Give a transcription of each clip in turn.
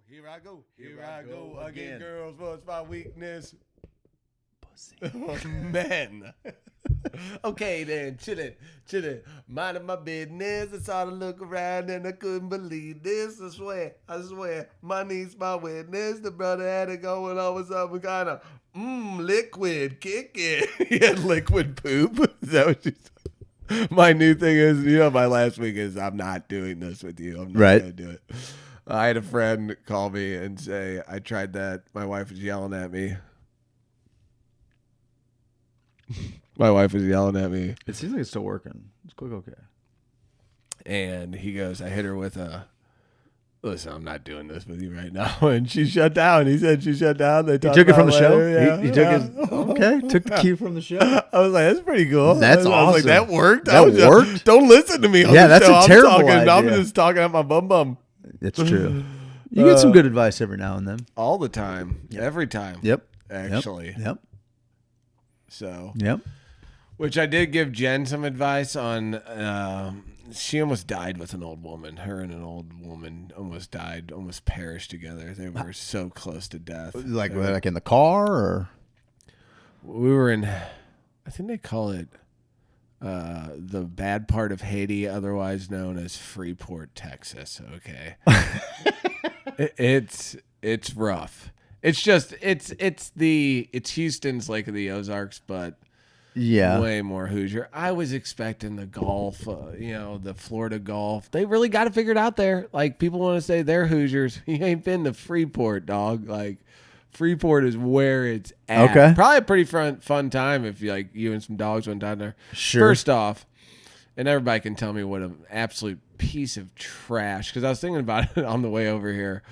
Here I go again. Girls, what's my weakness? Pussy. Men. Okay then, chillin', minding my business. I saw to look around and I couldn't believe this. I swear, my niece, my witness. The brother had it going on with some kind of liquid kicking. He had liquid poop. Is that what you said? My new thing is, my last week is I'm not doing this with you. I'm not gonna do it. I had a friend call me and say, I tried that. My wife was yelling at me. It seems like it's still working. It's click okay. And he goes, I hit her with listen, I'm not doing this with you right now. And she shut down. He said she shut down. They took it from the show? Yeah, he took his, took the cue from the show. I was like, that's pretty cool. That's awesome. I was like, that worked? That worked? Don't listen to me on yeah, the that's show. a terrible idea. I'm just talking at my bum. It's true. You get some good advice every now and then. All the time. Yep. Every time. Yep. Actually. Yep. So. Yep. Which I did give Jen some advice on. She almost died with an old woman. Her and an old woman almost perished together. They were so close to death. Like in the car, or? We were in, I think they call it the bad part of Haiti, otherwise known as Freeport, Texas. Okay. It's rough. It's Houston's Lake of the Ozarks, but way more Hoosier. I was expecting the Gulf, the Florida Gulf. They really got it figured out there. Like, people want to say they're Hoosiers. You ain't been to Freeport, dog. Like, Freeport is where it's at. Okay. Probably a pretty fun time if you and some dogs went down there. Sure. First off, and everybody can tell me what an absolute piece of trash, because I was thinking about it on the way over here.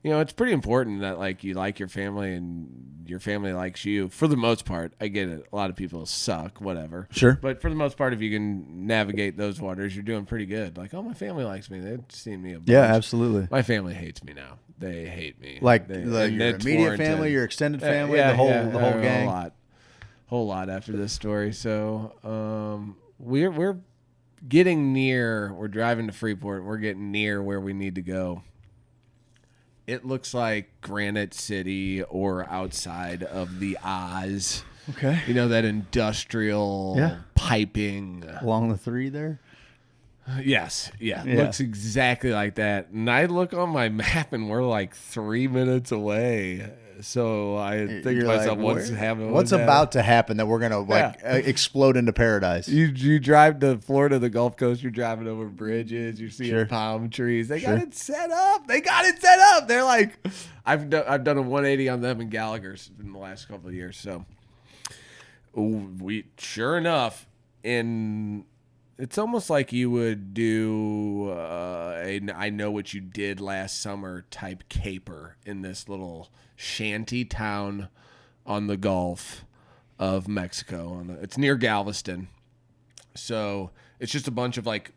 It's pretty important that, like, you like your family and your family likes you. For the most part, I get it. A lot of people suck, whatever. Sure. But for the most part, if you can navigate those waters, you're doing pretty good. Like, my family likes me. They've seen me a bunch. Yeah, absolutely. My family hates me now. They hate me. Like your immediate family, your extended family, the whole gang. Whole lot after this story. So we're getting near. We're driving to Freeport. We're getting near where we need to go. It looks like Granite City or outside of the Oz. Okay. That industrial piping. Along the 3 there? Yes. Yeah. Looks exactly like that. And I look on my map and we're like 3 minutes away. So I think to myself, what's about to happen that we're going to explode into paradise? You drive to Florida, the Gulf Coast, you're driving over bridges, you're seeing palm trees. They got it set up. They're like, I've done a 180 on them and Gallagher's in the last couple of years. So sure enough, it's almost like you would do I know what you did last summer type caper in this little shanty town on the Gulf of Mexico. It's near Galveston. So it's just a bunch of like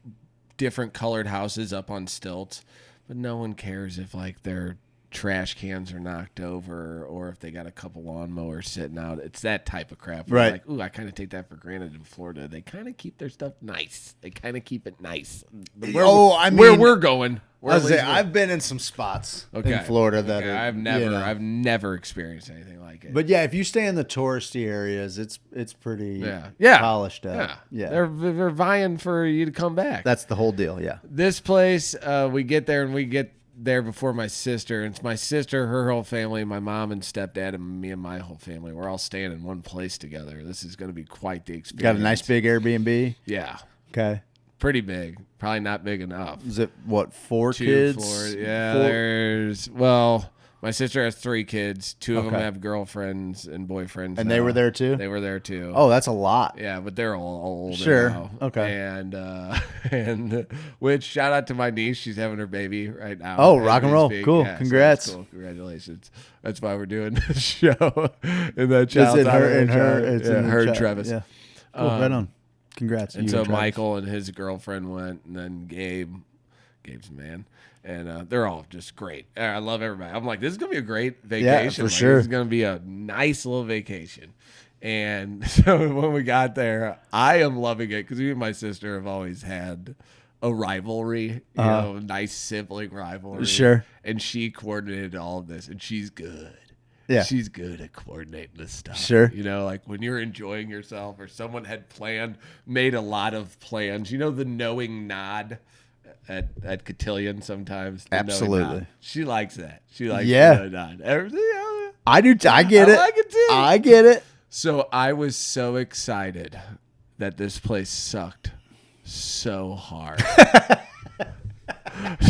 different colored houses up on stilts, but no one cares if like their trash cans are knocked over or if they got a couple lawnmowers sitting out. It's that type of crap. Right. Like, ooh, I kind of take that for granted in Florida. They kind of keep their stuff nice. They kind of keep it nice. Where we're going. I've been in some spots in Florida that are, I've never experienced anything like it. But yeah, if you stay in the touristy areas, it's pretty polished up. Yeah. They're vying for you to come back. That's the whole deal. Yeah. This place, we get there and we get there before my sister. And it's my sister, her whole family, my mom and stepdad, and me and my whole family. We're all staying in one place together. This is going to be quite the experience. Got a nice big Airbnb? Yeah. Okay. Pretty big. Probably not big enough. Is it, 4 2 kids? Floors. Yeah, my sister has 3 kids. 2 of them have girlfriends and boyfriends. And they were there too? They were there too. Oh, that's a lot. Yeah, but they're all older now. Okay. And which, shout out to my niece. She's having her baby right now. Oh, rock and roll. Cool. Yeah, congrats. So cool. Congratulations. That's why we're doing this show. And that child's her Travis. Yeah. Cool. Right on. Congrats. And so Michael and his girlfriend went, and then Gabe's a man. And they're all just great. I love everybody. I'm like, this is going to be a great vacation. Yeah, for sure. This is going to be a nice little vacation. And so when we got there, I am loving it because me and my sister have always had a rivalry, you know, nice sibling rivalry. Sure. And she coordinated all of this, and she's good. Yeah. She's good at coordinating this stuff. Sure. You know, like when you're enjoying yourself or someone had made a lot of plans, you know, the knowing nod at cotillion sometimes. Absolutely. She likes that. She likes the nod. Everything. I do. I get it. I like it too. I get it. So I was so excited that this place sucked so hard.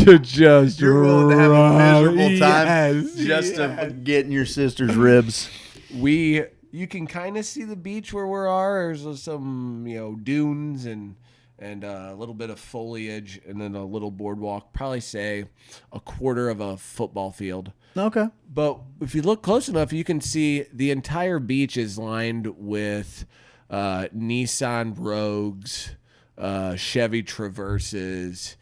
To just You're willing to have a miserable time yes. to get in your sister's ribs. You can kind of see the beach where we are. There's some, you know, dunes and a little bit of foliage and then a little boardwalk. Probably say a quarter of a football field. Okay. But if you look close enough, you can see the entire beach is lined with Nissan Rogues, Chevy Traverses,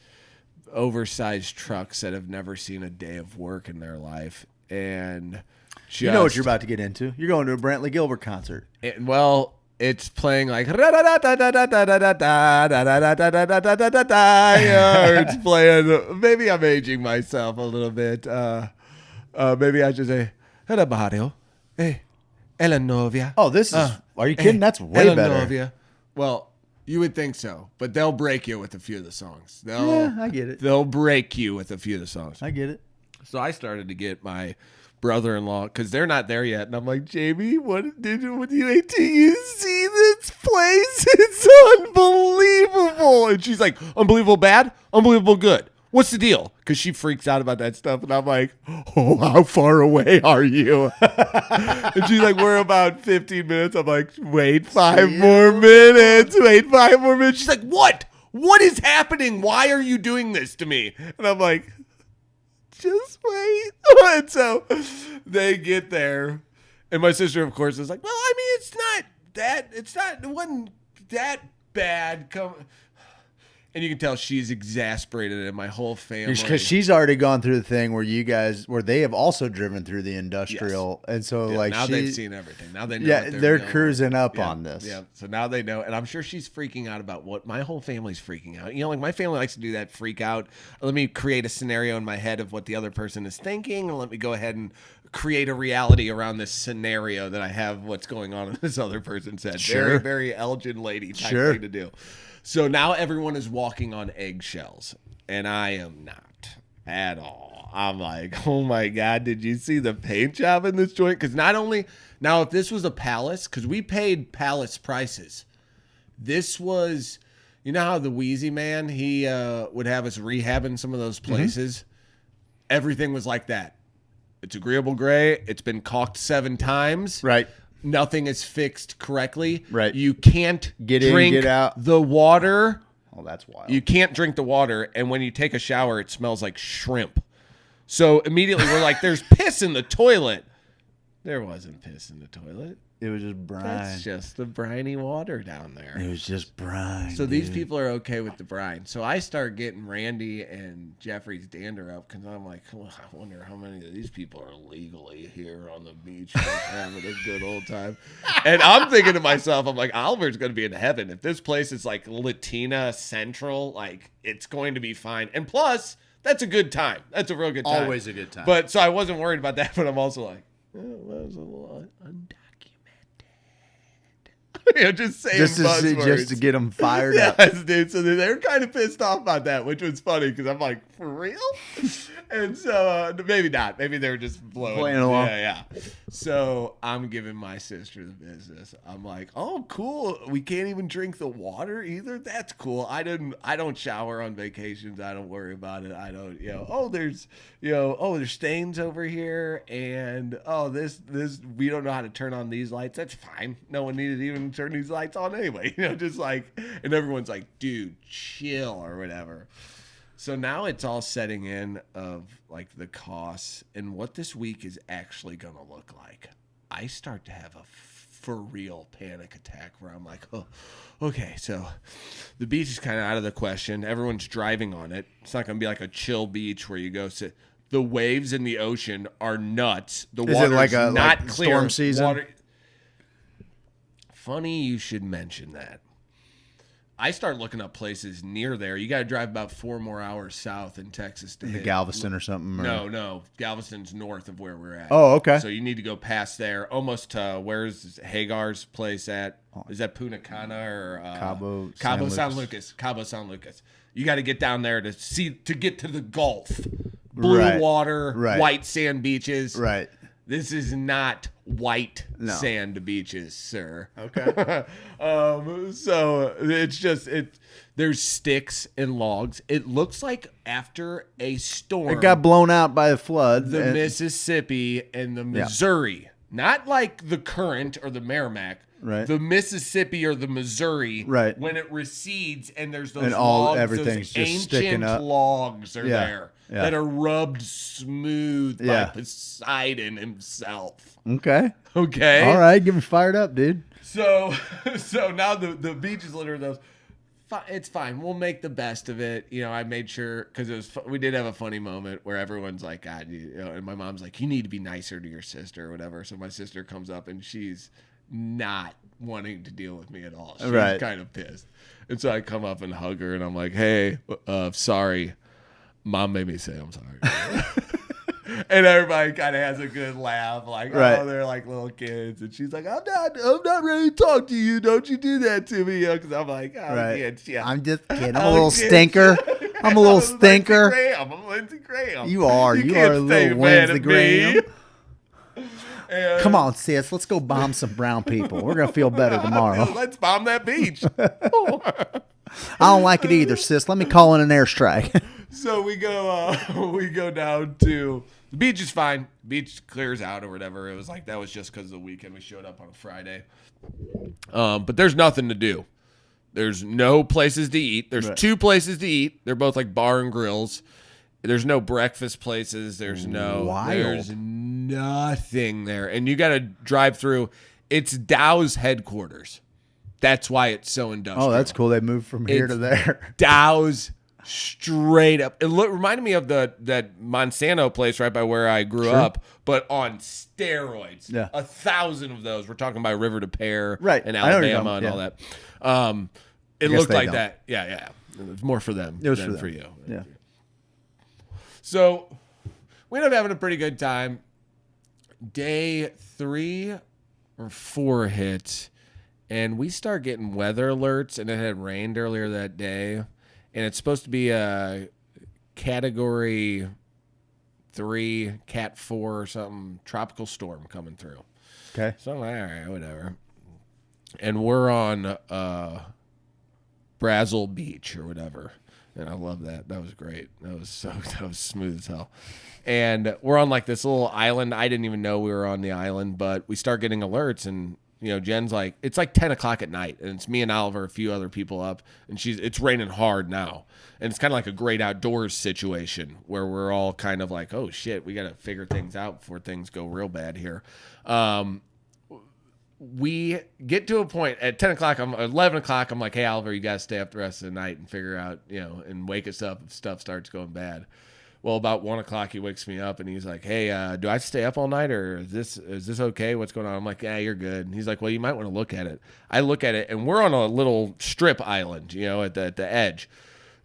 oversized trucks that have never seen a day of work in their life. And you know what you're about to get into. You're going to a Brantley Gilbert concert. Well, it's playing like or it's playing. Maybe I'm aging myself a little bit. Maybe I should say, "Hello, Mario. Hey, Ella Novia." Oh, this is. Are you kidding? That's way Ella better. Novia. Well, you would think so, but they'll break you with a few of the songs. I get it. They'll break you with a few of the songs. I get it. So I started to get my brother-in-law because they're not there yet, and I'm like, Jamie, what did you wait till you see this place? It's unbelievable. And she's like, unbelievable bad, unbelievable good. What's the deal? Because she freaks out about that stuff, and I'm like, oh, how far away are you? And she's like, we're about 15 minutes. I'm like, wait 5 more minutes. Wait 5 more minutes. She's like, what? What is happening? Why are you doing this to me? And I'm like, just wait. And so they get there, and my sister, of course, is like, well, I mean, it wasn't that bad. And you can tell she's exasperated, and my whole family. Because she's already gone through the thing where they have also driven through the industrial. Yes. And so now they've seen everything. Now they know. Yeah, they're cruising up on this. Yeah. So now they know. And I'm sure she's freaking out about what my whole family's freaking out. You know, like my family likes to do that freak out. Let me create a scenario in my head of what the other person is thinking, and let me go ahead and create a reality around this scenario that I have what's going on in this other person's head. Sure. Very, very Elgin lady type thing to do. So now everyone is walking on eggshells, and I am not at all. I'm like, oh my God, did you see the paint job in this joint? Because not only, now if this was a palace, because we paid palace prices. This was, you know how the Wheezy Man, he would have us rehabbing some of those places? Mm-hmm. Everything was like that. It's agreeable gray. It's been caulked 7 times. Right. Nothing is fixed correctly. Right. You can't drink get out. the water. Oh, that's wild. You can't drink the water, and when you take a shower, it smells like shrimp. So immediately we're like, there's piss in the toilet. There wasn't piss in the toilet. It was just brine. That's just the briny water down there. It was just brine. So these people are okay with the brine. So I start getting Randy and Jeffrey's dander up because I'm like, well, I wonder how many of these people are legally here on the beach having a good old time. And I'm thinking to myself, I'm like, Oliver's going to be in heaven. If this place is like Latina Central, like it's going to be fine. And plus, that's a good time. That's a real good time. Always a good time. But so I wasn't worried about that, but I'm also like, oh, that was a lot undocumented. You know, just saying buzzwords. Just to get them fired up. Yes, dude. So they're kind of pissed off about that, which was funny because I'm like, for real? And so maybe not. Maybe they were just playing along. Yeah. So I'm giving my sister the business. I'm like, oh, cool. We can't even drink the water either. That's cool. I don't shower on vacations. I don't worry about it. I don't. There's stains over here, and this we don't know how to turn on these lights. That's fine. No one needed to even turn these lights on anyway. Just like, and everyone's like, dude, chill or whatever. So now it's all setting in of like the costs and what this week is actually going to look like. I start to have a for real panic attack where I'm like, oh, okay, so the beach is kind of out of the question. Everyone's driving on it. It's not going to be like a chill beach where you go sit. The waves in the ocean are nuts. The water's like not clear. Storm season? Funny you should mention that. I start looking up places near there. You got to drive about 4 more hours south in Texas to hit Galveston or something. Or... No. Galveston's north of where we're at. Oh, okay. So you need to go past there, almost to where's Hagar's place at? Is that Punta Cana or Cabo San Lucas? Cabo San Lucas. You got to get down there to get to the Gulf. Blue water, white sand beaches. Right. This is not white sand beaches, sir. Okay. So it's just there's sticks and logs. It looks like after a storm, it got blown out by a flood. The Mississippi and the Missouri, not like the Current or the Merrimack. Right. The Mississippi or the Missouri, right. when it recedes and there's those and logs, everything's those just sticking up. Logs are there that are rubbed smooth by Poseidon himself. Okay. All right, get me fired up, dude. So now the beach is littered with those. It's fine. We'll make the best of it. You know, I made sure because we did have a funny moment where everyone's like, God, and my mom's like, you need to be nicer to your sister or whatever. So my sister comes up and she's not wanting to deal with me at all. She's kind of pissed. And so I come up and hug her and I'm like, hey, sorry. Mom made me say I'm sorry. And everybody kind of has a good laugh, like, oh, they're like little kids. And she's like, I'm not ready to talk to you. Don't you do that to me. Because I'm like, I'm just kidding. I'm a little stinker. I'm a little stinker. I'm a Lindsey Graham. You are a little Lindsey Graham. And come on, sis. Let's go bomb some brown people. We're going to feel better tomorrow. Let's bomb that beach. I don't like it either, sis. Let me call in an airstrike. So we go down to the beach is fine. Beach clears out or whatever. It was like that was just because of the weekend. We showed up on a Friday. But there's nothing to do. There's no places to eat. There's 2 places to eat. They're both like bar and grills. There's no breakfast places. There's nothing there. And you got to drive through. It's Dow's headquarters. That's why it's so industrial. Oh, that's cool. They moved from here to there. Dow's straight up. It reminded me of that Monsanto place right by where I grew up, but on steroids. Yeah. 1,000 of those. We're talking about River to Pear in Alabama and all that. It looked like that. Yeah. It was more for them than for you. Yeah. So we ended up having a pretty good time. Day 3 or 4 hit, and we start getting weather alerts, and it had rained earlier that day, and it's supposed to be a Category 3, Cat 4 or something, tropical storm coming through. Okay. So I'm like, all right, whatever. And we're on Brazel Beach or whatever. And I love that. That was great. That was smooth as hell. And we're on like this little island. I didn't even know we were on the island, but we start getting alerts and Jen's like, it's like 10 o'clock at night and it's me and Oliver, a few other people up, and it's raining hard now. And it's kind of like a great outdoors situation where we're all kind of like, oh shit, we got to figure things out before things go real bad here. We get to a point at 10 o'clock, 11 o'clock. I'm like, hey, Oliver, you got to stay up the rest of the night and figure out, and wake us up if stuff starts going bad. Well, about 1 o'clock, he wakes me up and he's like, hey, do I stay up all night or is this okay? What's going on? I'm like, yeah, you're good. And he's like, well, you might want to look at it. I look at it and we're on a little strip island, at the edge.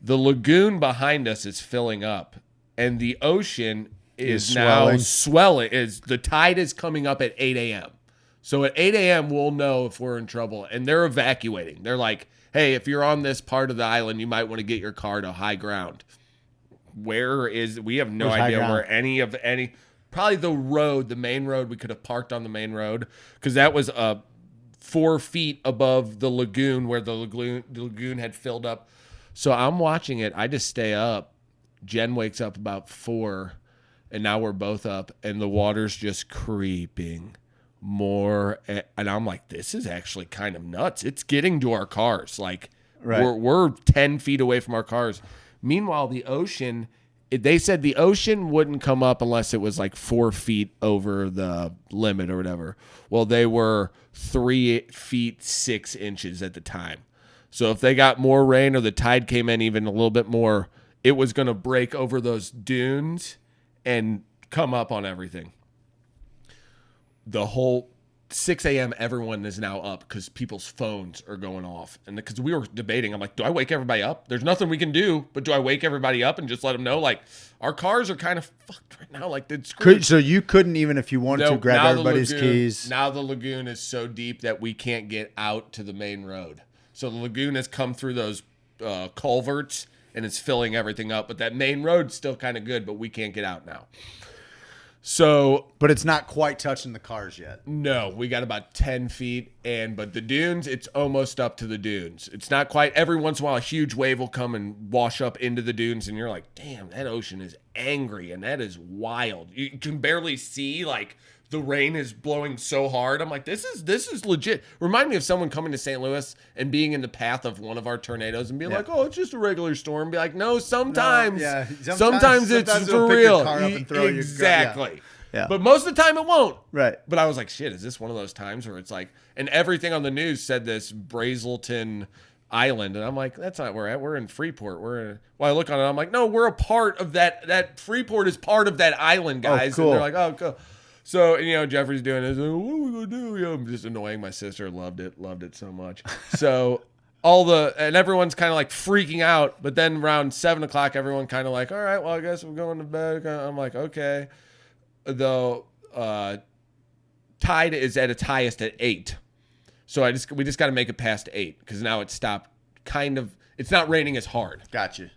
The lagoon behind us is filling up and the ocean is now swelling. The tide is coming up at 8 a.m. So at 8 a.m., we'll know if we're in trouble. And they're evacuating. They're like, hey, if you're on this part of the island, you might want to get your car to high ground. We have no idea where probably the main road, we could have parked on the main road because that was 4 feet above the lagoon where the lagoon had filled up. So I'm watching it. I just stay up. Jen wakes up about 4 and now we're both up and the water's just creeping more, and I'm like, this is actually kind of nuts. It's getting to our cars. Like we're 10 feet away from our cars. Meanwhile, the ocean, they said the ocean wouldn't come up unless it was like 4 feet over the limit or whatever. Well, they were 3 feet 6 inches at the time. So if they got more rain or the tide came in even a little bit more, it was going to break over those dunes and come up on everything. The whole 6 a.m. everyone is now up because people's phones are going off. And because we were debating, I'm like, do I wake everybody up? There's nothing we can do, but do I wake everybody up and just let them know, like, our cars are kind of fucked right now? Like, so you couldn't, even if you wanted to, grab everybody's keys? Now the lagoon is so deep that we can't get out to the main road. So the lagoon has come through those culverts, and it's filling everything up. But that main road's still kind of good, but we can't get out now. So, but it's not quite touching the cars yet. No, we got about 10 feet, but the dunes, it's almost up to the dunes. It's not quite. Every once in a while, a huge wave will come and wash up into the dunes, and you're like, damn, that ocean is angry, and that is wild. You can barely see, like, the rain is blowing so hard. I'm like, this is legit. Remind me of someone coming to St. Louis and being in the path of one of our tornadoes and being like, oh, it's just a regular storm. Be like, no, sometimes it's for real. Exactly. Yeah. But most of the time it won't. Right. But I was like, shit, is this one of those times where it's like, and everything on the news said this Brazelton Island, and I'm like, that's not where we're at. We're in Freeport. I look on it, I'm like, no, we're a part of that. That Freeport is part of that island, guys. Oh, cool. And they're like, oh, cool. So, Jeffrey's doing this. What are we going to do? I'm just annoying my sister. Loved it so much. So and everyone's kind of like freaking out. But then around 7 o'clock, everyone kind of like, all right, well, I guess we're going to bed. I'm like, okay. Though tide is at its highest at 8. So we just got to make it past 8 because now it's stopped. It's not raining as hard. Gotcha.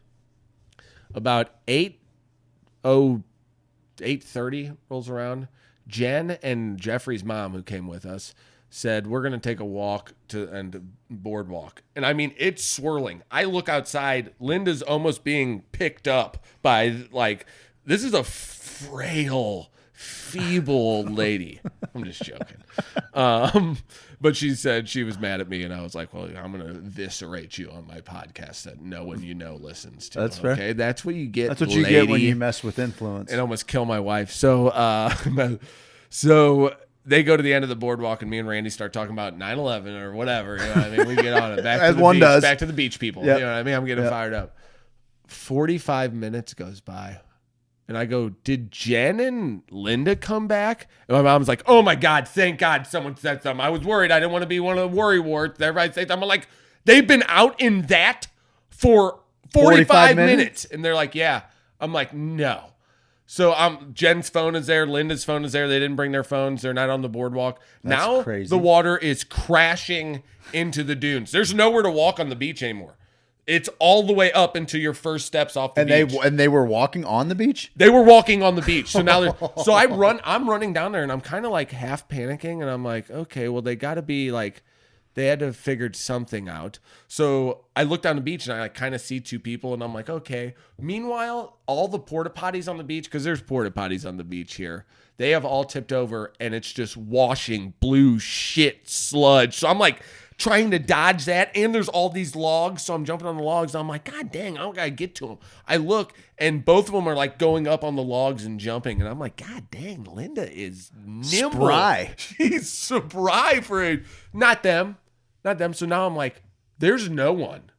About 8:30 rolls around. Jen and Jeffrey's mom, who came with us, said, we're going to take a walk and boardwalk. And I mean, it's swirling. I look outside. Linda's almost being picked up by, like, this is a frail, feeble lady. I'm just joking. But she said she was mad at me, and I was like, well, I'm going to eviscerate you on my podcast that no one listens to. That's fair. Okay, that's what you get, That's what lady. you get when you mess with influence. And almost kill my wife. So they go to the end of the boardwalk, and me and Randy start talking about 9/11 or whatever. You know what I mean? We get on it. Back As to the one beach, does. Back to the beach people. Yep. You know what I mean? I'm getting fired up. 45 minutes goes by. And I go, did Jen and Linda come back? And my mom's like, oh my God, thank God someone said something. I was worried. I didn't want to be one of the worry warts. Everybody say something. I'm like, they've been out in that for 45 minutes. And they're like, yeah. I'm like, no. So Jen's phone is there. Linda's phone is there. They didn't bring their phones. They're not on the boardwalk. That's now crazy. The water is crashing into the dunes. There's nowhere to walk on the beach anymore. It's all the way up into your first steps off the beach. And they were walking on the beach? They were walking on the beach. So now I'm running down there, and I'm kind of like half panicking, and I'm like, okay, well, they got to be like, they had to have figured something out. So I look down the beach, and I like kind of see two people, and I'm like, okay. Meanwhile, all the porta potties on the beach, because there's porta potties on the beach here, they have all tipped over, and it's just washing blue shit sludge. So I'm like trying to dodge that, and there's all these logs, so I'm jumping on the logs. I'm like, God dang, I don't gotta get to them. I look, and both of them are like going up on the logs and jumping, and I'm like, God dang, Linda is nimble. Spry. She's spry for it. Not them. So now I'm like, there's no one.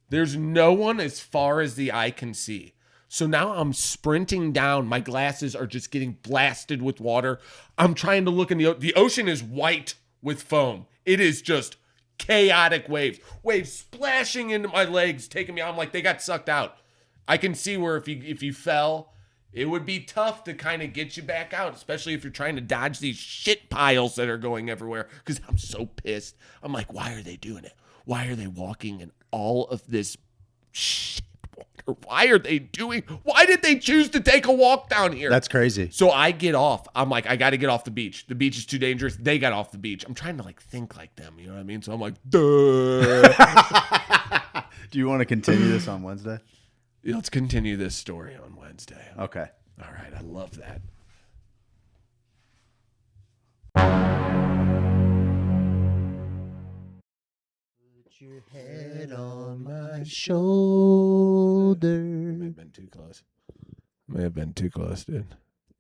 There's no one as far as the eye can see. So now I'm sprinting down. My glasses are just getting blasted with water. I'm trying to look in the ocean is white with foam. It is just chaotic waves splashing into my legs, taking me out. I'm like, they got sucked out. I can see where if you fell, it would be tough to kind of get you back out, especially if you're trying to dodge these shit piles that are going everywhere. Because I'm so pissed. I'm like, why are they doing it? Why are they walking in all of this shit water? Why did they choose to take a walk down here? That's crazy. So I get off. I'm like, I got to get off the beach. The beach is too dangerous. They got off the beach. I'm trying to like think like them. You know what I mean? So I'm like, duh. Do you want to continue this on Wednesday? Let's continue this story on Wednesday. Okay. All right. I love that. Put your head on my shoulder. May have been too close, dude.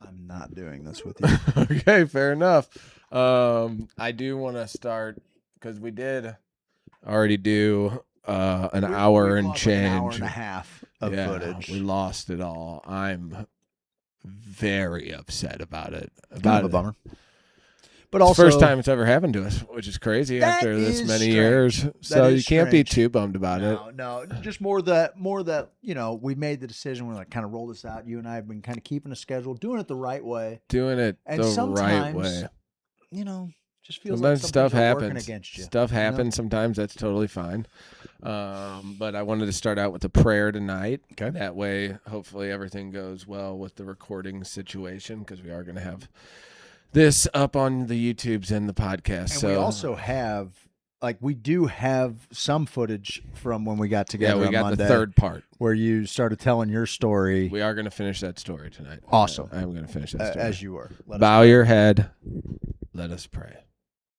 I'm not doing this with you. Okay, fair enough. I do want to start because we did already do an hour and change. An hour and a half of footage. We lost it all. I'm very upset about it. Kind of a bummer. But also, first time it's ever happened to us, which is crazy after this many years. So you can't be too bummed about it. No, just more that we made the decision. We're like kind of roll this out. You and I have been kind of keeping a schedule, doing it the right way, and right way. Just feels sometimes like stuff happens. Working against you. Stuff happens. Sometimes that's totally fine. But I wanted to start out with a prayer tonight. Okay. That way, hopefully, everything goes well with the recording situation because we are going to have this up on the YouTubes and the podcast. And we also have, we do have some footage from when we got together. Yeah, we got Monday, the third part where you started telling your story. We are going to finish that story tonight. Awesome. I'm going to finish that story. As you were. Bow your head. Let us pray.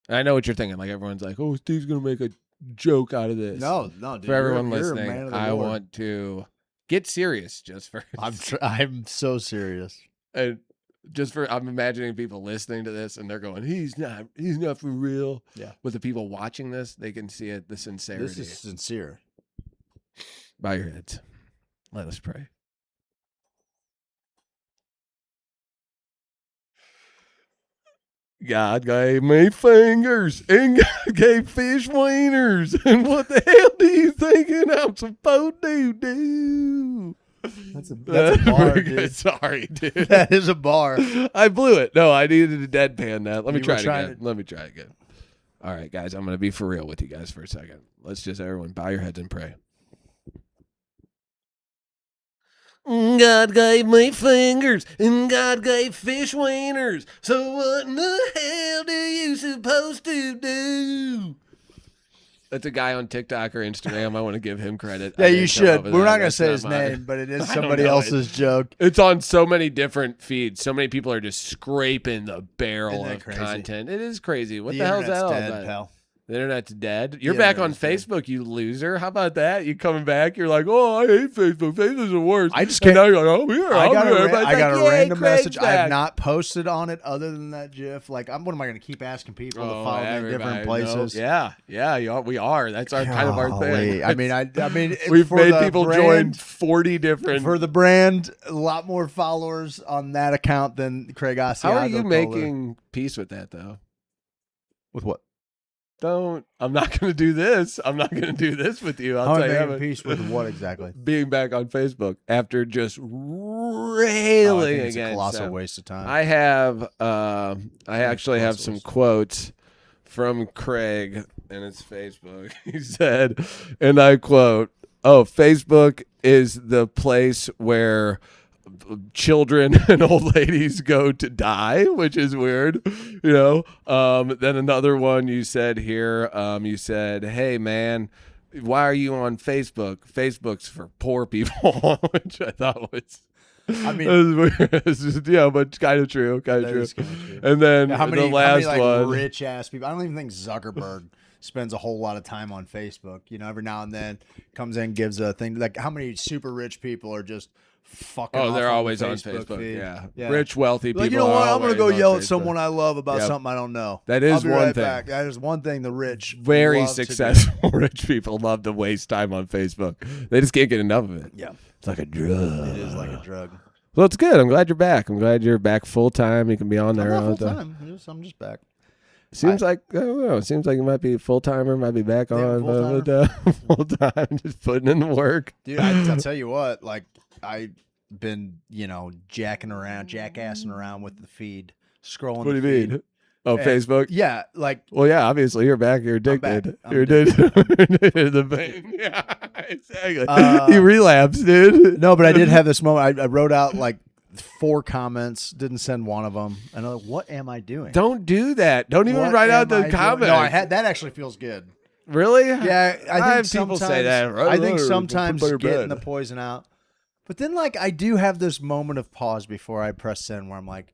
I know what you're thinking. Like everyone's like, "Oh, Steve's going to make a joke out of this." No, dude. For everyone listening, I want to get serious just for. I'm so serious. And I'm imagining people listening to this and they're going, he's not for real. Yeah. With the people watching this, they can see it, the sincerity. This is sincere. Bow your heads. Let us pray. God gave me fingers and God gave fish wieners. And what the hell do you think I'm supposed to do? That's a bar, dude. Sorry, dude. That is a bar. I blew it. No, I needed to deadpan that. Let me try it again. to- Let me try it again. All right, guys, I'm going to be for real with you guys for a second. Let's just, everyone, bow your heads and pray. God gave me fingers and God gave fish wieners. So what in the hell do you supposed to do? That's a guy on TikTok or Instagram. I want to give him credit. Yeah, you should. We're not going to say his name, but it is somebody else's joke. It's on so many different feeds. So many people are just scraping the barrel of crazy? Content. It is crazy. What The the hell's that all internet's about? dead, pal. The internet's dead. You're back on internet's dead. Facebook, you loser. How about that? You coming back? You're like, oh, I hate Facebook. Facebook's the worst. I just And can't. now you're like, oh, here. I got Everybody's a like, random Craig's message. I back. have not posted on it other than that GIF. What am I going to keep asking people to follow me in different places? No. Yeah, we are. That's our kind of our thing. I mean, we've for made the people brand, join 40 different. for the brand. A lot more followers on that account than Craig Asiago. How are you making peace with that though? With what? I'm not going to do this. I'm not going to do this with you. How am I making peace with what exactly? Being back on Facebook after just railing it's against a colossal waste of time. I have, I actually have some quotes from Craig and it's Facebook. He said, and I quote, "Oh, Facebook is the place where children and old ladies go to die," which is weird, Then another one you said here, you said, "Hey man, why are you on Facebook? Facebook's for poor people," which I thought was. I mean, it was weird. It's just, but kind of true, kind of true. And then the last one, rich ass people. I don't even think Zuckerberg spends a whole lot of time on Facebook. Every now and then comes in, gives a thing. Like how many super rich people are just fucking. Oh, they're always on on Facebook. Feed. Yeah, rich, wealthy people. You know what? I'm gonna go yell at Facebook. someone I love about something I don't know. That is I'll be one right thing. Back. That is one thing. The rich, very love to do. successful rich people love to waste time on Facebook. They just can't get enough of it. Yeah, it's like a drug. It is like a drug. Well, it's good. I'm glad you're back. I'm glad you're back full time. You can be on there I'm all not the full time. time. I'm just back. Seems like I don't know. It seems like you might be a full timer. Might be back on full time, just putting in the work. Dude, I'll tell you what. I've been jackassing around with the feed, scrolling. What do you mean? Oh, Facebook? Yeah, Well, yeah, obviously you're back. You're addicted. You're addicted. The pain. Yeah, exactly. You relapsed, dude. No, but I did have this moment. I wrote out 4 comments, didn't send one of them. And I'm like, what am I doing? Don't do that. Don't even write out the comment. No, that actually feels good. Really? Yeah, I think people say that. I think sometimes getting the poison out. But then I do have this moment of pause before I press send where I'm like,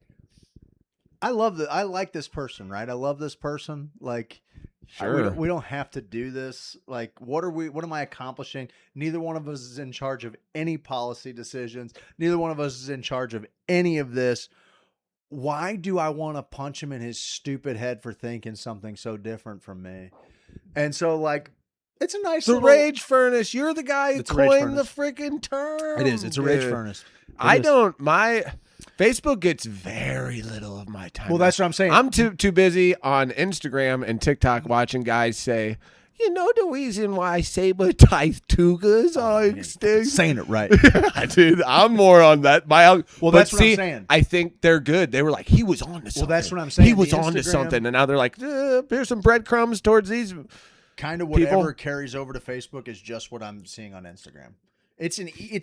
I like this person, right? I love this person. Sure. We don't have to do this. What am I accomplishing? Neither one of us is in charge of any policy decisions. Neither one of us is in charge of any of this. Why do I want to punch him in his stupid head for thinking something so different from me? And so it's a nice rage furnace. You're the guy who coined the freaking term. It is. It's a rage furnace. Facebook gets very little of my time. Well, that's what I'm saying. I'm too busy on Instagram and TikTok watching guys say, you know the reason why saber-toothed cougars are extinct? Saying it right. Dude, I'm more on that. Well, that's what I'm saying. I think they're good. They were like, he was on to something. Well, that's what I'm saying. He was on to something. And now they're like, here's some breadcrumbs towards these kind of whatever carries over to Facebook is just what I'm seeing on Instagram. It's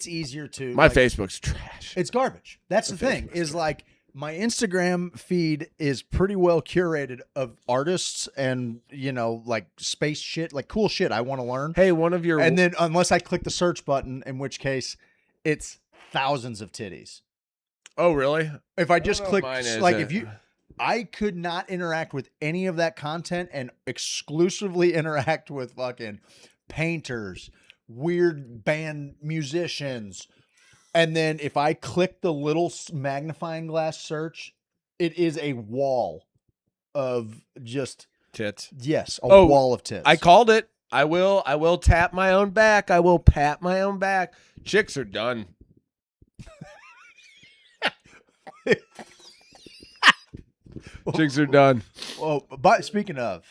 easier to... My Facebook's trash. It's garbage. That's the thing, is like... My Instagram feed is pretty well curated of artists and, you know, like space shit, like cool shit I want to learn. Hey, one of your... And then unless I click the search button, in which case it's thousands of titties. Oh, really? If I just click, like if you... I could not interact with any of that content and exclusively interact with fucking painters, weird band musicians. And then if I click the little magnifying glass search, it is a wall of just tits. Yes, a wall of tits. I called it. I will tap my own back. I will pat my own back. Chicks are done. Chicks are done. Well, but speaking of,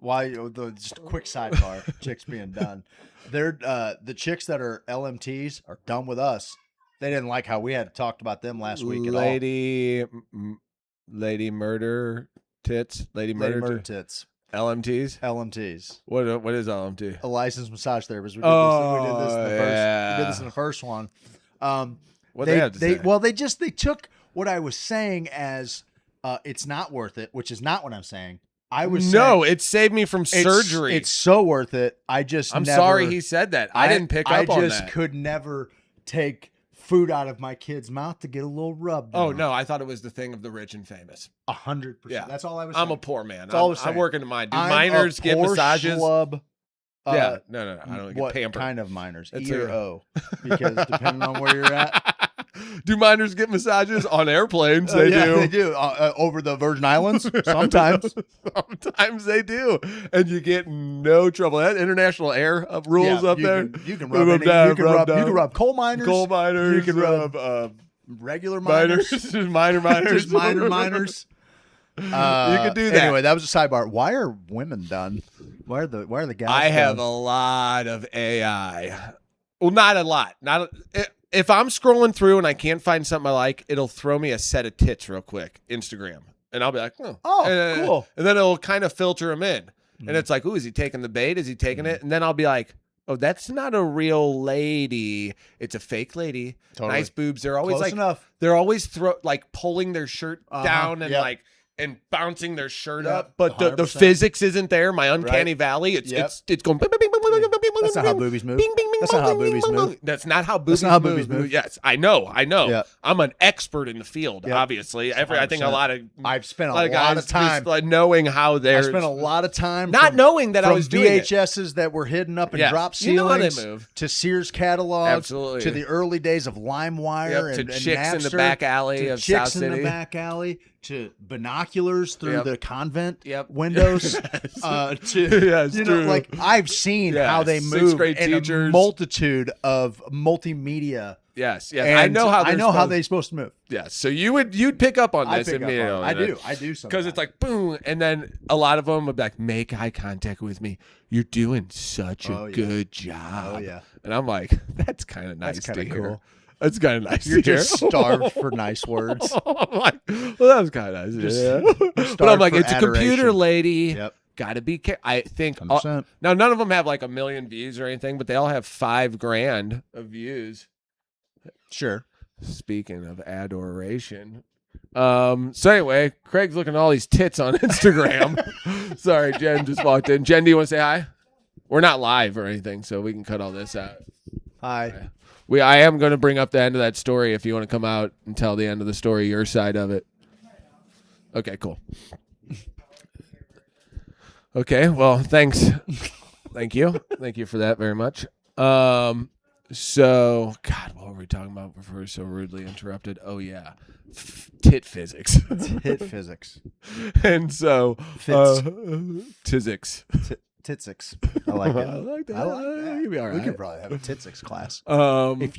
just a quick sidebar, chicks being done. They're the chicks that are LMTs are done with us. They didn't like how we had talked about them last week at all. Lady murder tits. Lady murder tits. LMTs. LMTs. What is LMT? A licensed massage therapist. We did this in the first one. What they have to say? Well, they took what I was saying as it's not worth it, which is not what I'm saying. It saved me from surgery. It's so worth it. I'm sorry he said that. I didn't pick up on that. I just could never take food out of my kid's mouth to get a little rub. Oh no, I thought it was the thing of the rich and famous. 100%. Yeah, that's all I was saying. I'm a poor man. I'm working to mine. Do minors get massages? Schlub. Yeah, no. I don't get pampered. What kind of minors? E or O? Because depending on where you're at. Do minors get massages on airplanes? They do. They do. Over the Virgin Islands? Sometimes. Sometimes they do. And you get no trouble. That international air rules up there. You can rub down. You can rub coal miners. Coal miners. You can rub regular miners. Just minor miners. Just minor miners. You can do that. Anyway, that was a sidebar. Why are women done? Why are the guys I done? have a lot of AI. Well, not a lot. If I'm scrolling through and I can't find something I like, it'll throw me a set of tits real quick, Instagram. And I'll be like, cool. And then it'll kind of filter them in. And it's like, ooh, is he taking the bait? Is he taking it? And then I'll be like, oh, that's not a real lady. It's a fake lady. Totally. Nice boobs. They're always Close enough. They're always pulling their shirt down and and bouncing their shirt up, but the physics isn't there. My uncanny valley, it's going. That's not how boobies move. That's not how boobies move. That's not how boobies move. Yes, I know. Yeah. I'm an expert in the field. Obviously, I think I've spent a lot of time knowing how they're. I spent a lot of time not knowing that I was doing VHSs that were hidden up in drop ceilings to Sears catalogs, absolutely, to the early days of LimeWire to and chicks Napster, in the back alley of South City. In the back alley. To binoculars through the convent windows, like I've seen how they move in a multitude of multimedia. Yes, I know how they're supposed to move. Yes, so you'd pick up on this. I do sometimes. Because it's like boom, and then a lot of them would be like, "Make eye contact with me. You're doing such a good job." Oh yeah, and I'm like, "That's kind of nice. That's kind of cool." That's kind of nice. You're just starved for nice words. I'm like, well, that was kind of nice. But I'm like, it's adoration. A computer lady. Yep. Got to be careful. I think now none of them have like 1 million views or anything, but they all have 5 grand of views. Sure. Speaking of adoration. So anyway, Craig's looking at all these tits on Instagram. Sorry, Jen just walked in. Jen, do you want to say hi? We're not live or anything, so we can cut all this out. Hi. I am going to bring up the end of that story if you want to come out and tell the end of the story, your side of it. Okay, cool. Okay, well, thanks. Thank you. Thank you for that very much. So, God, what were we talking about before we were so rudely interrupted? Oh, yeah. Tit physics. Tit physics. And so, physics. Titsix. I like it. I like that. I like that. You'll be all right. We could probably have a Titsix class. If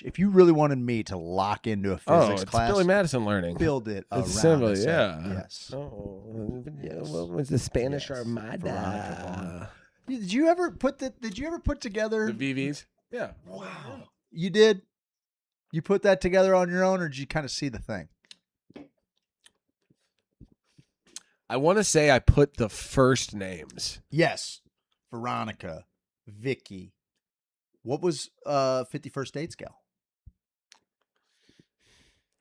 If you really wanted me to lock into a physics it's class, Billy Madison learning. build it around. It's simple, the same. yeah. Yes. Oh, Yes. what was the Spanish Yes. Armada? Veronica Did you ever put together The VVs? Yeah. Wow. You did? You put that together on your own, or did you kind of see the thing? I want to say I put the first names. Yes. Veronica, Vicky. What was 51st Dates gal?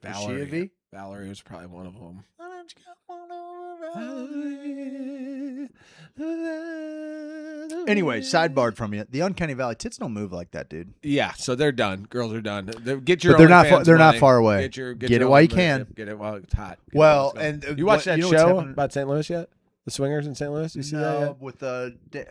Was she a V? Valerie was probably one of them. Anyway, sidebarred from you. The Uncanny Valley tits don't move like that, dude. Yeah, so they're done. Girls are done. Get your. But they're not. OnlyFans They're money. not far away. Get it your while you own- can. Get it while it's hot. Get Well, it, let's go. and You watched that you know what's show happening- about St. Louis yet? The Swingers in St. Louis? You see that yet? with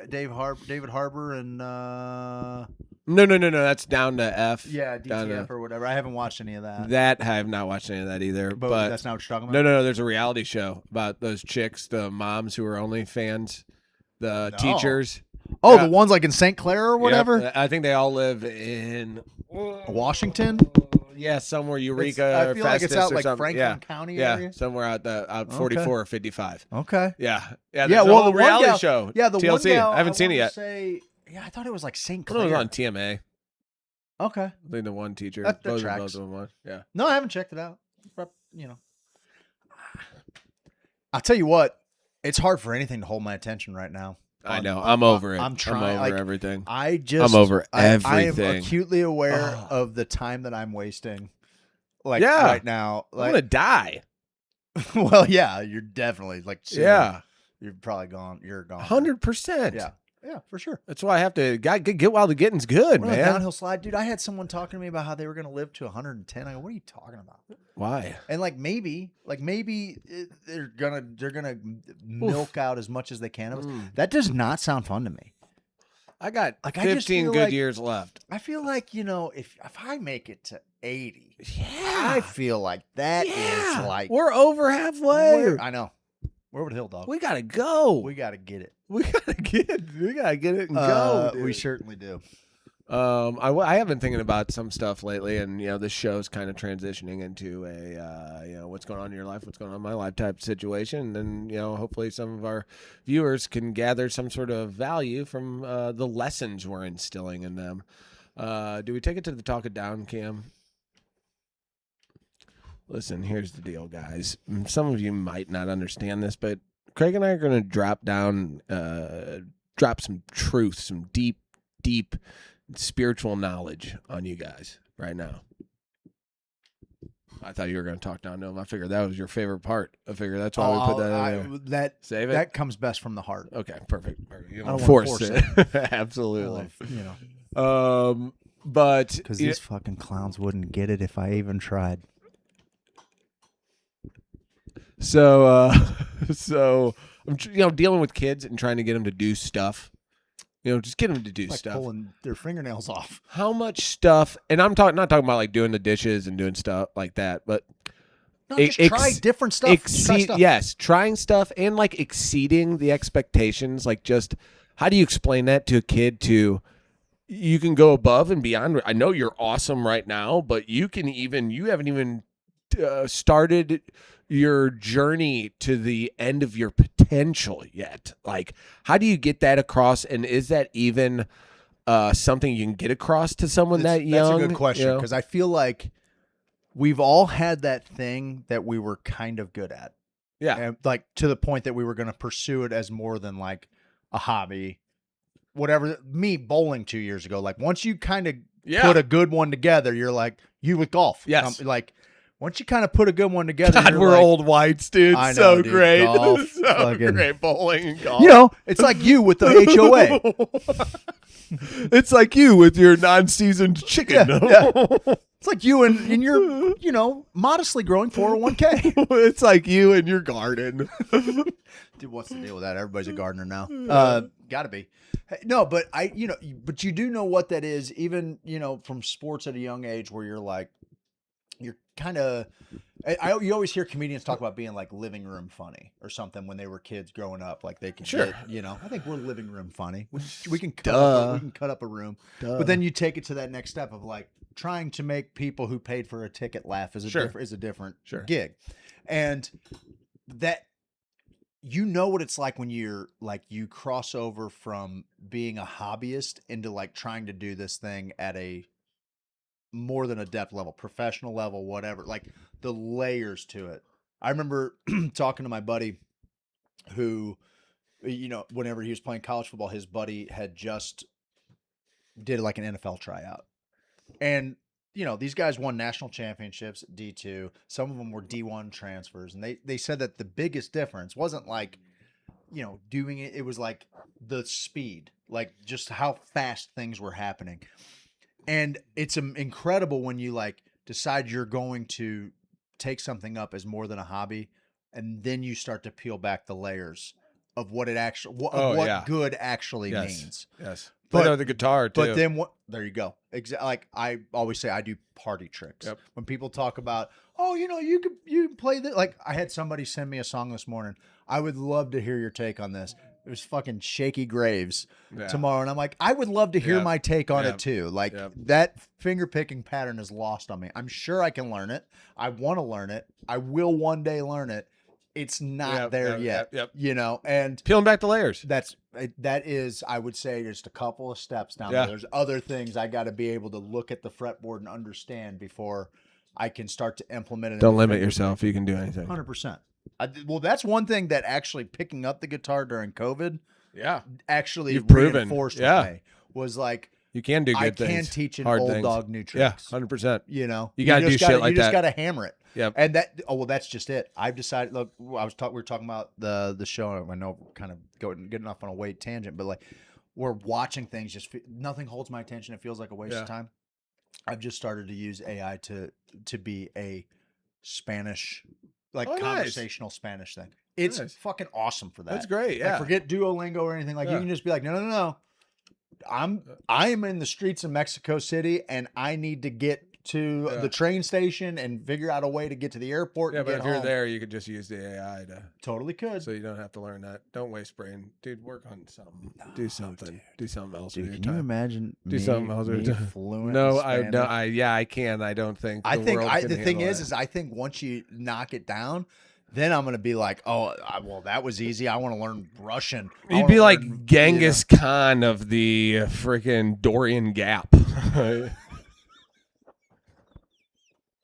David Harbour and No. That's down to F. yeah, Down DTF to- or whatever. I haven't watched any of that. That I have not watched any of that either. But that's not what you're talking about. no. There's a reality show about those chicks, the moms who are OnlyFans, the No. teachers. Oh, Yeah. the ones like in St. Clair or whatever. Yep. I think they all live in Washington. Yeah, somewhere Eureka. I or feel like it's Festus out or like something. Franklin County Yeah, area. somewhere out Okay. 44 or 55. Okay. Yeah. Yeah, there's a well, whole the one reality gal- show. Yeah, the one TLC. gal, I haven't seen it wanna yet. Say, yeah, I thought it was like St. I thought it Clair. was on TMA. Okay. I think the one teacher. That both tracks. of them were. Yeah. No, I haven't checked it out. But, I'll tell you what, it's hard for anything to hold my attention right now. I know. I'm over it. I'm trying. I'm over like, everything. I just. I'm over I am everything. acutely aware Ugh. of the time that I'm wasting. Like Yeah. right now. I'm Like, gonna die. well, yeah, you're definitely like. soon, Yeah. You're probably gone. You're gone. 100%. Yeah. Yeah, for sure. That's why I have to get while the getting's good, We're on a man. downhill slide, dude. I had someone talking to me about how they were going to live to 110. I go, what are you talking about? Why? And maybe they're gonna milk out as much as they can of us. That does not sound fun to me. I got Like, I just 15 feel good like- years left. I feel like if I make it to 80, Yeah. I feel like that is like we're over halfway. I know. We're over the hill, dog. We gotta go. We got to get it. We gotta get it and go. We dude. certainly do. I have been thinking about some stuff lately, and this show's kind of transitioning into a what's going on in your life, what's going on in my life type situation, and hopefully some of our viewers can gather some sort of value from the lessons we're instilling in them. Do we take it to the talk it down, Cam? Listen, here's the deal, guys. Some of you might not understand this, but Craig and I are going to drop some truth, some deep spiritual knowledge on you guys right now. I thought you were going to talk down to him. I figured that was your favorite part. I figured that's why we put that in there. Save it. That comes best from the heart. Okay, perfect. You I don't wanna force force it. Absolutely. But Because these fucking clowns wouldn't get it if I even tried. So I'm dealing with kids and trying to get them to do stuff. Just get them to do Like stuff. pulling their fingernails off. How much stuff? And I'm not talking about like doing the dishes and doing stuff like that, but No, just try different stuff. Try stuff. Yes, trying stuff and like exceeding the expectations. Like, just how do you explain that to a kid? You can go above and beyond. I know you're awesome right now, but you haven't even started your journey to the end of your potential yet. Like, how do you get that across? And is that even something you can get across to someone that young? That's a good question, because I feel like we've all had that thing that we were kind of good at. Yeah. And like to the point that we were going to pursue it as more than like a hobby. Whatever. Me bowling 2 years ago, like once you kind of put a good one together, you're like, you with golf. Yes. Like once you kind of put a good one together, God, you're we're like, old whites, dude. I know, So dude. great. Golf, So fucking- great. Bowling and golf. it's like you with the HOA. It's like you with your non-seasoned chicken. Yeah. It's like you and your, modestly growing 401k. It's like you and your garden. Dude, what's the deal with that? Everybody's a gardener now. Gotta be. Hey, no, but but you do know what that is, even, from sports at a young age where you're like, you're kind of. You always hear comedians talk about being like living room funny or something when they were kids growing up. Like they could, Sure. I think we're living room funny. We can cut up a room, but then you take it to that next step of like trying to make people who paid for a ticket laugh is a different gig, and that. You know what it's like when you're like you cross over from being a hobbyist into like trying to do this thing at a more than a depth level, professional level, whatever, like the layers to it. I remember talking to my buddy who, whenever he was playing college football, his buddy had just did like an NFL tryout. And, these guys won national championships at D2. Some of them were D1 transfers. And they said that the biggest difference wasn't like, doing it. It was like the speed, like just how fast things were happening. And it's incredible when you like decide you're going to take something up as more than a hobby. And then you start to peel back the layers of what it actually, what good actually means. Yes. But the guitar too. But then what? There you go. Like I always say, I do party tricks. Yep. When people talk about, you can play that. Like I had somebody send me a song this morning. I would love to hear your take on this. It was fucking Shaky Graves tomorrow, and I'm like, I would love to hear my take on it too. Like that finger picking pattern is lost on me. I'm sure I can learn it. I want to learn it. I will one day learn it. It's not there yet, and peeling back the layers. That is, I would say, just a couple of steps down there. There's other things I got to be able to look at the fretboard and understand before I can start to implement it. Don't limit yourself. You can do anything. 100%. Well, that's one thing that actually picking up the guitar during COVID, actually reinforced with me was like, you can do good things. I can teach an hard old things. dog new tricks. 100%. You got to do shit like that. You just got to hammer it. Yeah. And that's just it. I've decided. Look, we were talking about the show. I know, kind of getting off on a weight tangent, but like we're watching things. Nothing holds my attention. It feels like a waste of time. I've just started to use AI to be a Spanish, like conversational Spanish thing. It's fucking awesome for that. That's great. Yeah. Like, forget Duolingo or anything. Like you can just be like, no. I am in the streets of Mexico City, and I need to get to the train station and figure out a way to get to the airport. Yeah, and but get if you're home. there, you could just use the AI to. Totally could. So you don't have to learn that. Don't waste brain, dude. Work on something. Do something. Dude. Do something else. Dude, can you imagine? Something else. Fluent. No, I can. I don't think. I think the thing is I think once you knock it down, then I'm gonna be like, well, that was easy. I want to learn Russian. You'd be like Genghis Khan of the freaking Dorian Gap.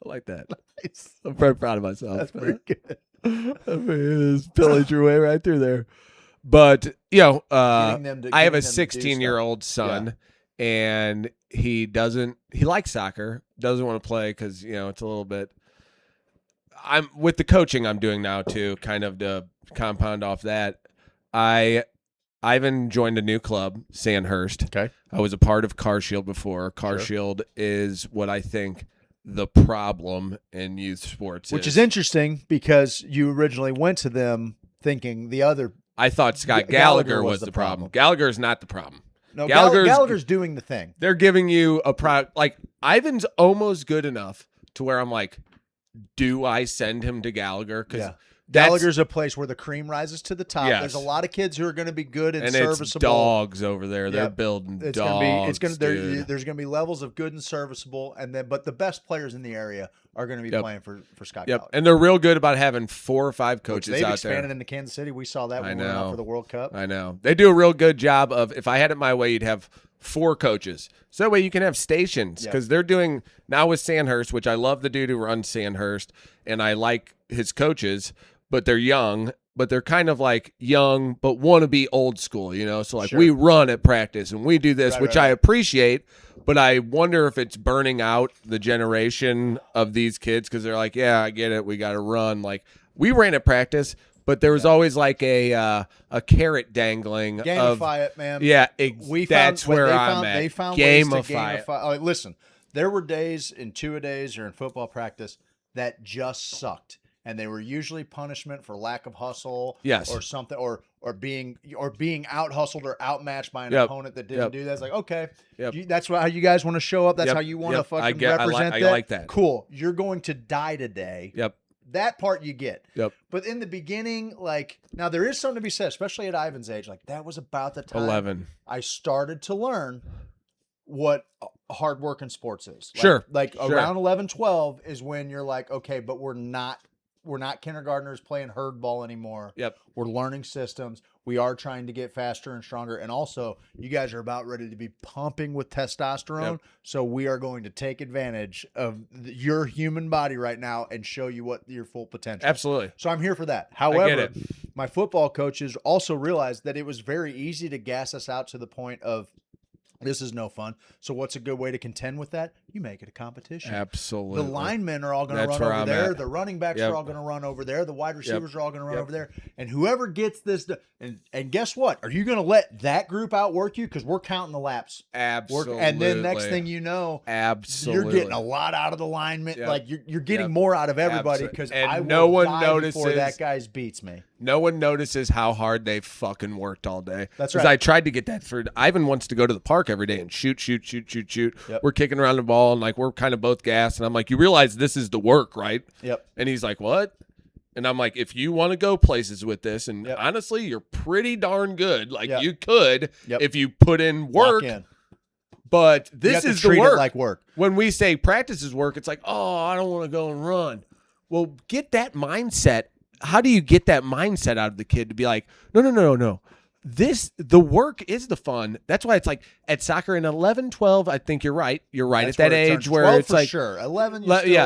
I like that. Nice. I'm very proud of myself. That's pretty good. I mean, just pillage your way right through there. But, I have a 16-year-old son, and he likes soccer, doesn't want to play because, it's a little bit. I'm with the coaching I'm doing now too, kind of to compound off that. Ivan joined a new club, Sandhurst. Okay. I was a part of CarShield before. CarShield is what I think the problem in youth sports Which is interesting because you originally went to them thinking the other. I thought Scott Gallagher was the problem. Gallagher is not the problem. No, Gallagher's doing the thing. They're giving you a product. Like, Ivan's almost good enough to where I'm like, do I send him to Gallagher? Because Gallagher's a place where the cream rises to the top. Yes. There's a lot of kids who are going to be good and serviceable. It's dogs over there. They're building dogs. There's going to be levels of good and serviceable, but the best players in the area are going to be playing for Scott Gallagher. And they're real good about having 4 or 5 coaches out there. They've expanded into Kansas City. We saw that when we went out for the World Cup. I know. They do a real good job of, if I had it my way, you'd have 4 coaches. So that way you can have stations, because they're doing now with Sandhurst, which I love the dude who runs Sandhurst, and I like his coaches, but they're young, but they're kind of like young, but want to be old school, So like we run at practice and we do this, which I appreciate, but I wonder if it's burning out the generation of these kids because they're like, yeah, I get it. We got to run. Like we ran at practice, but there was always like a carrot dangling. Gamify it, man. Yeah, that's where I'm at. They found ways to gamify. Listen, there were days in two-a-days or in football practice that just sucked. and they were usually punishment for lack of hustle, Yes. or something, or being out hustled or outmatched by an Yep. opponent that didn't do that. It's like, okay, Yep. that's how you guys want to show up. That's Yep. how you want to Yep. fucking I represent I that. like that. Cool. You're going to die today. Yep. That part you get. Yep. But in the beginning, like, now there is something to be said, especially at Ivan's age. Like, that was about the time 11. I started to learn what hard work in sports is. Sure. Like Sure. around 11, 12 is when you're like, okay, but we're not kindergartners playing herd ball anymore. Yep. We're learning systems. We are trying to get faster and stronger. And also, you guys are about ready to be pumping with testosterone. Yep. So we are going to take advantage of your human body right now and show you what your full potential. Absolutely. So I'm here for that. I However, get it. my football coaches also realized that it was very easy to gas us out to the point of, this is no fun. So what's a good way to contend with that? You make it a competition. Absolutely. The linemen are all going to That's run where over I'm there. at. The running backs Yep. are all going to run over there. The wide receivers are all going to run Yep. over there. And whoever gets this, and guess what? Are you going to let that group outwork you? Because we're counting the laps. Absolutely. And then next thing you know, absolutely, you're getting a lot out of the linemen. Yep. Like you're getting Yep. more out of everybody because And I will no one die before notices- that guy's beats me. No one notices how hard they fucking worked all day. That's 'Cause right. I tried to get that for Ivan wants to go to the park every day and shoot. Yep. We're kicking around the ball and like we're kind of both gassed. And I'm like, you realize this is the work, right? Yep. And he's like, what? And I'm like, if you want to go places with this, and Yep. honestly, you're pretty darn good. Like Yep. you could Yep. if you put in work. Lock in. But You this have to is the treat work. it like work. When we say practice is work, it's like, oh, I don't want to go and run. Well, get that mindset. How do you get that mindset out of the kid to be like, no. The work is the fun. That's why it's like at soccer in 11, 12, I think you're right. You're right That's at that where it age turns. where 12 it's for like, sure. 11,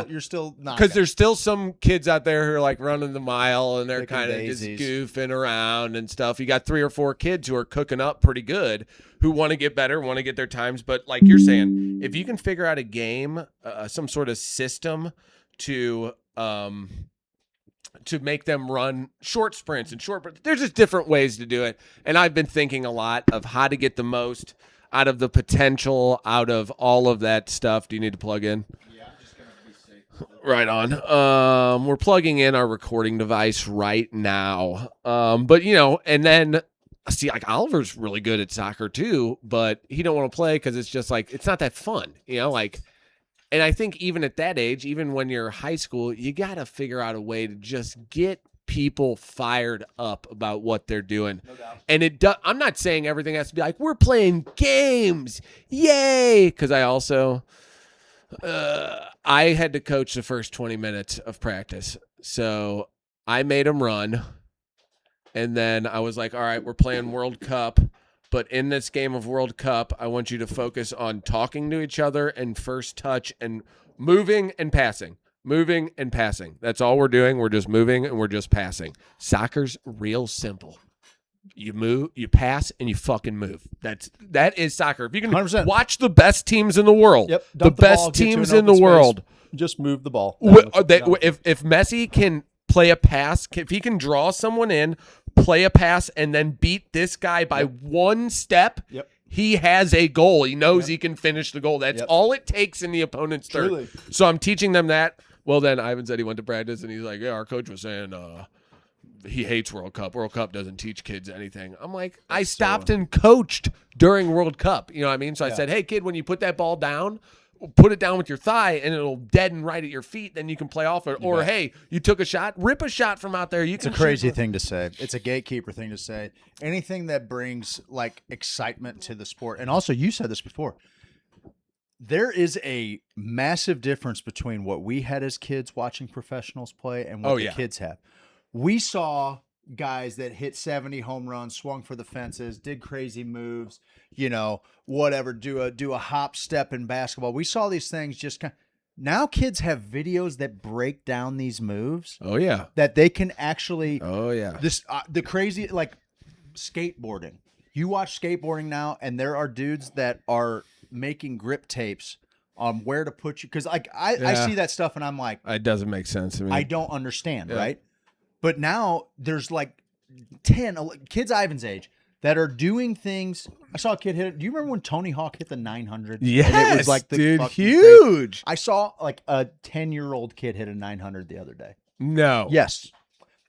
you're still not. because there's still some kids out there who are like running the mile and they're Picking kind of just daisies. goofing around and stuff. You got 3 or 4 kids who are cooking up pretty good, who want to get better, want to get their times. But like you're saying, if you can figure out a game, some sort of system to make them run short sprints and there's just different ways to do it. And I've been thinking a lot of how to get the most out of the potential, out of all of that stuff. Do you need to plug in? Yeah, I'm just going to be safe. Right on. We're plugging in our recording device right now. But and then see, like Oliver's really good at soccer too, but he don't want to play because it's just like, it's not that fun, and I think even at that age, even when you're high school, you got to figure out a way to just get people fired up about what they're doing. No doubt. And I'm not saying everything has to be like, we're playing games. Yay. Because I also, I had to coach the first 20 minutes of practice. So I made them run. And then I was like, all right, we're playing World Cup. But in this game of World Cup, I want you to focus on talking to each other and first touch and moving and passing. Moving and passing. That's all we're doing. We're just moving and we're just passing. Soccer's real simple. You move, you pass, and you fucking move. That is soccer. If you can 100%. watch the best teams in the world, Yep. the Dump the ball, best get to teams an in the open space. world, Just move the ball. if Messi can play a pass, if he can draw someone in, play a pass, and then beat this guy by one step, he has a goal. He knows he can finish the goal. That's all it takes in the opponent's third. Truly. So I'm teaching them that. Well, then Ivan said he went to practice, and he's like, yeah, our coach was saying he hates World Cup. World Cup doesn't teach kids anything. I'm like, I stopped and coached during World Cup. You know what I mean? So I said, hey, kid, when you put that ball down, put it down with your thigh and it'll deaden right at your feet. Then you can play off it. Or, hey, you took a shot, rip a shot from out there. It's a crazy thing to say. It's a gatekeeper thing to say. Anything that brings like excitement to the sport. And also, you said this before. There is a massive difference between what we had as kids watching professionals play and what the kids have. We saw guys that hit 70 home runs, swung for the fences, did crazy moves, whatever, do a hop step in basketball. We saw these things just kind of, now kids have videos that break down these moves. Oh, yeah. That they can actually This the crazy, like skateboarding. You watch skateboarding now and there are dudes that are making grip tapes on where to put you, because like I see that stuff and I'm like, it doesn't make sense to me. I don't understand, right? But now there's like 10 kids Ivan's age that are doing things. I saw a kid hit it. Do you remember when Tony Hawk hit the 900? Yes, and it was like the dude, fucking huge. I saw like a 10-year-old kid hit a 900 the other day. No. Yes.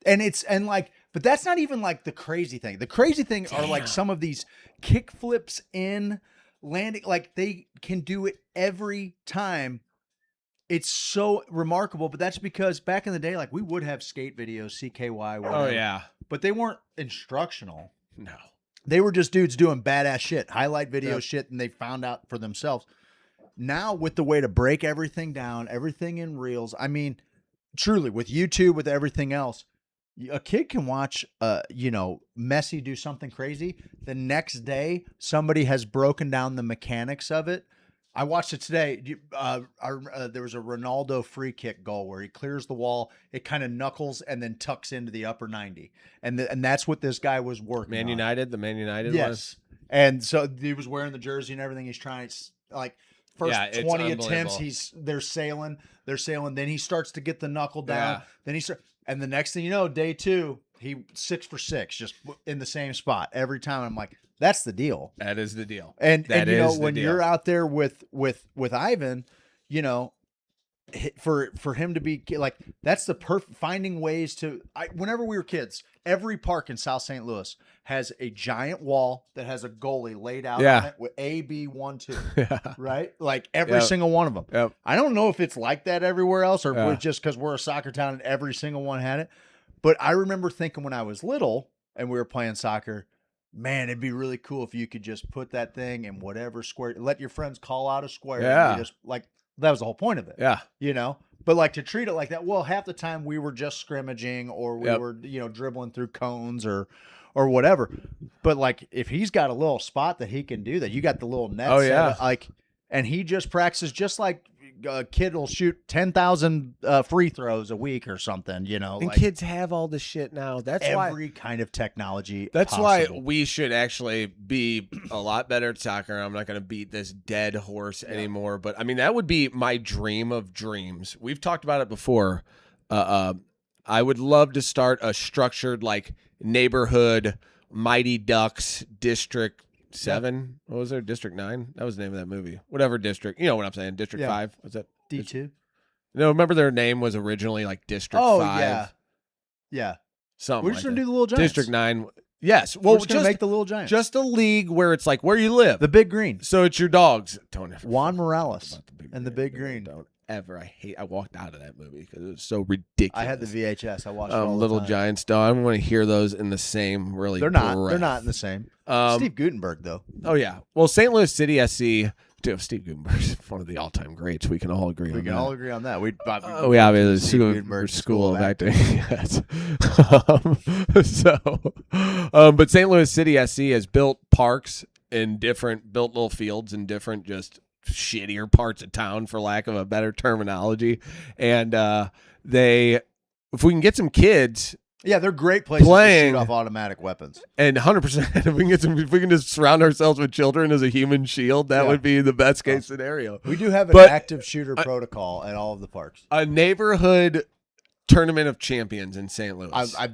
But that's not even like the crazy thing. The crazy thing are like some of these kick flips in landing, like they can do it every time. It's so remarkable, but that's because back in the day, like we would have skate videos, CKY, whatever. Oh yeah. But they weren't instructional. No. They were just dudes doing badass shit, highlight video shit, and they found out for themselves. Now with the way to break everything down, everything in reels, I mean, truly with YouTube, with everything else, a kid can watch, Messi do something crazy. The next day, somebody has broken down the mechanics of it. I watched it today. There was a Ronaldo free kick goal where he clears the wall, it kind of knuckles and then tucks into the upper 90, and that's what this guy was working. Man on. United, the Man United. Yes, and so he was wearing the jersey and everything. He's trying like first 20 attempts, they're sailing. Then he starts to get the knuckle down. Then and the next thing you know, day 2, he 6 for 6, just in the same spot every time. I'm like, that's the deal. That is the deal. And when you're out there with Ivan, for him to be like, that's the perfect finding ways to. Whenever we were kids, every park in South St. Louis has a giant wall that has a goalie laid out on it with A, B, 1, 2, right? Like every single one of them. Yep. I don't know if it's like that everywhere else or if it's just because we're a soccer town and every single one had it. But I remember thinking when I was little and we were playing soccer, man, it'd be really cool if you could just put that thing in whatever square, let your friends call out a square. Yeah. And just like, that was the whole point of it. Yeah. But like to treat it like that, well, half the time we were just scrimmaging or we were, dribbling through cones or whatever. But like if he's got a little spot that he can do that, you got the little net. Oh, yeah. And he just practices just like a kid will shoot 10,000 free throws a week or something, And kids have all this shit now. That's every kind of technology. That's why we should actually be a lot better at soccer. I'm not going to beat this dead horse anymore, but I mean that would be my dream of dreams. We've talked about it before. I would love to start a structured like neighborhood Mighty Ducks District 7. What was there? District 9? That was the name of that movie. Whatever district. You know what I'm saying? District 5. Was that D2? No, remember their name was originally like District 5. Oh, yeah. Something We're just like going to do the Little Giants. District 9. Yes. Well, we're just going to make the Little Giants. Just a league where it's like where you live. The Big Green. So it's your dogs. Don't ever Juan Morales and the Big Green. Don't ever. I walked out of that movie because it was so ridiculous. I had the VHS. I watched it all Little the time. Giants. Dog. I don't want to hear those in the same really. They're not. They're not in the same. Steve Gutenberg, though. Oh, yeah. Well, St. Louis City SC, dude, Steve Gutenberg's one of the all-time greats. We can all agree on that. We can all agree on that. We obviously Steve Gutenberg School of Acting. Yes. But St. Louis City SC has built parks built little fields in different just shittier parts of town, for lack of a better terminology. And if we can get some kids... Yeah, they're great places to shoot off automatic weapons. And 100%, if we can just surround ourselves with children as a human shield, that would be the best case scenario. We do have an active shooter protocol at all of the parks. A neighborhood tournament of champions in St. Louis. I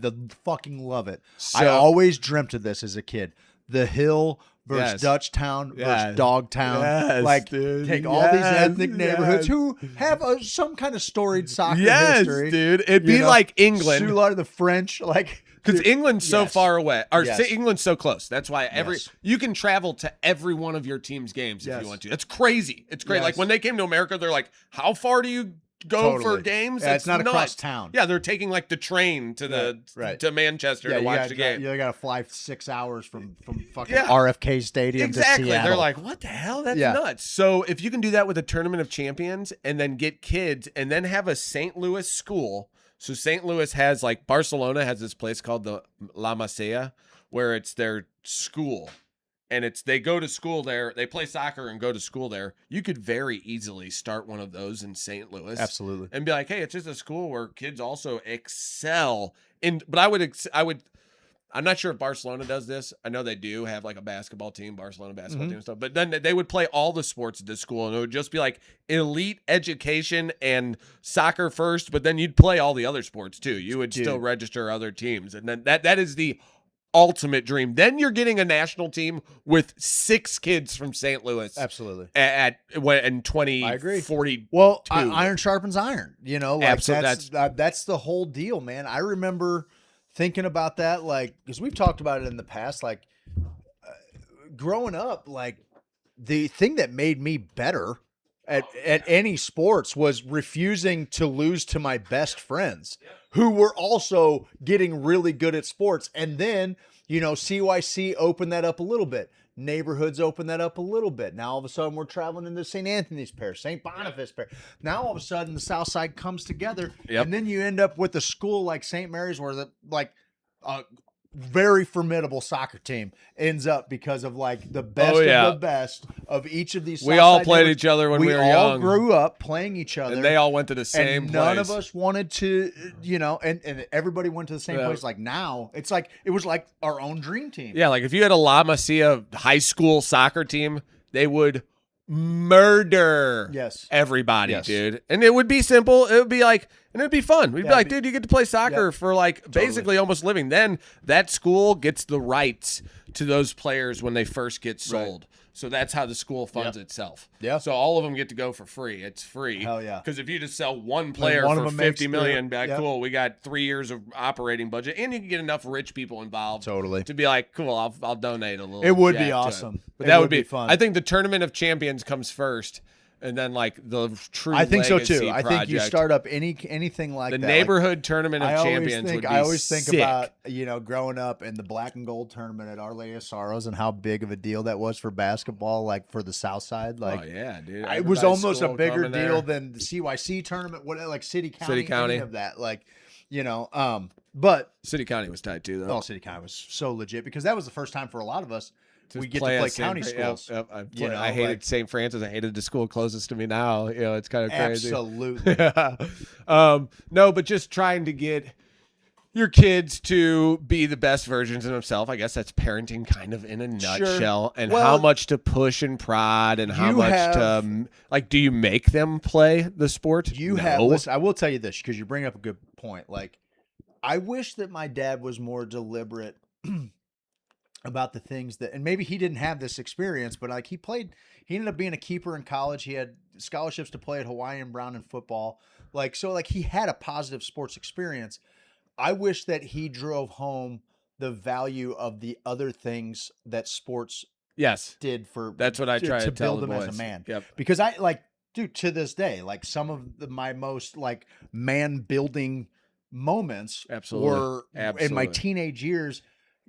fucking love it. I always dreamt of this as a kid. The Hill versus Dutchtown versus Dogtown. Yes, dude. Take all these ethnic neighborhoods who have some kind of storied soccer history. Yes, dude. It'd be like England. Soulard, the French, because England's so far away. England's so close. That's why you can travel to every one of your team's games if you want to. That's crazy. It's great. Yes. Like when they came to America, they're like, how far do you go for games? Yeah, it's not across town. Yeah, they're taking like the train to to Manchester to watch the game. You got to fly 6 hours from fucking RFK Stadium to Seattle. They're like, what the hell? That's nuts. So if you can do that with a tournament of champions and then get kids and then have a St. Louis school. So St. Louis has Barcelona has this place called the La Masia where it's their school. And they go to school there. They play soccer and go to school there. You could very easily start one of those in St. Louis. Absolutely. And be like, hey, it's just a school where kids also excel. But I would. I'm not sure if Barcelona does this. I know they do have a basketball team, Barcelona basketball team and stuff. But then they would play all the sports at this school, and it would just be elite education and soccer first. But then you'd play all the other sports too. You would still register other teams, and then that is the ultimate dream. Then you're getting a national team with 6 kids from St. Louis. Absolutely. In 20, I agree. 40. Well, iron sharpens iron. You know, like Absolutely. that's the whole deal, man. I remember thinking about that, like, because we've talked about it in the past, like growing up, like the thing that made me better at any sports was refusing to lose to my best friends who were also getting really good at sports. And then, you know, CYC opened that up a little bit. Neighborhoods open that up a little bit. Now all of a sudden we're traveling into St. Anthony's Parish, St. Boniface Parish. Now all of a sudden the South Side comes together, and then you end up with a school like St. Mary's where the very formidable soccer team ends up because of like the best of the best of each of these. We all played each other when we were young. We all grew up playing each other, and they all went to the same and place. None of us wanted to, you know, and everybody went to the same place. Like now, it's like it was like our own dream team. Yeah, like if you had a La Masia high school soccer team, they would murder everybody, dude. And it would be simple. It would be like, and it would be fun. We'd be like, dude, you get to play soccer for like basically almost living. Then that school gets the rights to those players when they first get sold. So that's how the school funds itself. Yeah. So all of them get to go for free. It's free. Hell yeah. Because if you just sell one player for $50 million, cool, we got 3 years of operating budget, and you can get enough rich people involved. Totally. To be like, cool, I'll donate a little. It would be awesome. But that would be fun. I think the Tournament of Champions comes first. And then, like, the true I think so, too. project. I think you start up anything like the that. The neighborhood Tournament of Champions would be I always think sick. about, you know, growing up in the black and gold tournament at Our Lady of Sorrows and how big of a deal that was for basketball, like, for the South Side. Like, oh, yeah, dude. It was almost a bigger deal than the CYC tournament, like City County. Any of that. Like, you know, but City County was tight, too, though. Oh, City County was so legit because that was the first time for a lot of us we get to play county schools. I hated St. Francis. I hated the school closest to me now. You know, it's kind of crazy. Absolutely. No, but just trying to get your kids to be the best versions of themselves. I guess that's parenting kind of in a nutshell. And how much to push and prod and how much to, like, do you make them play the sport? Listen, I will tell you this because you bring up a good point. Like, I wish that my dad was more deliberate about the things that, and maybe he didn't have this experience, but like he ended up being a keeper in college. He had scholarships to play at Hawaii and Brown in football. Like, so like he had a positive sports experience. I wish that he drove home the value of the other things that sports did for, that's what I try to tell build him boys. as a man. Yep. Because I like, dude, to this day, like some of my most like man building moments were in my teenage years,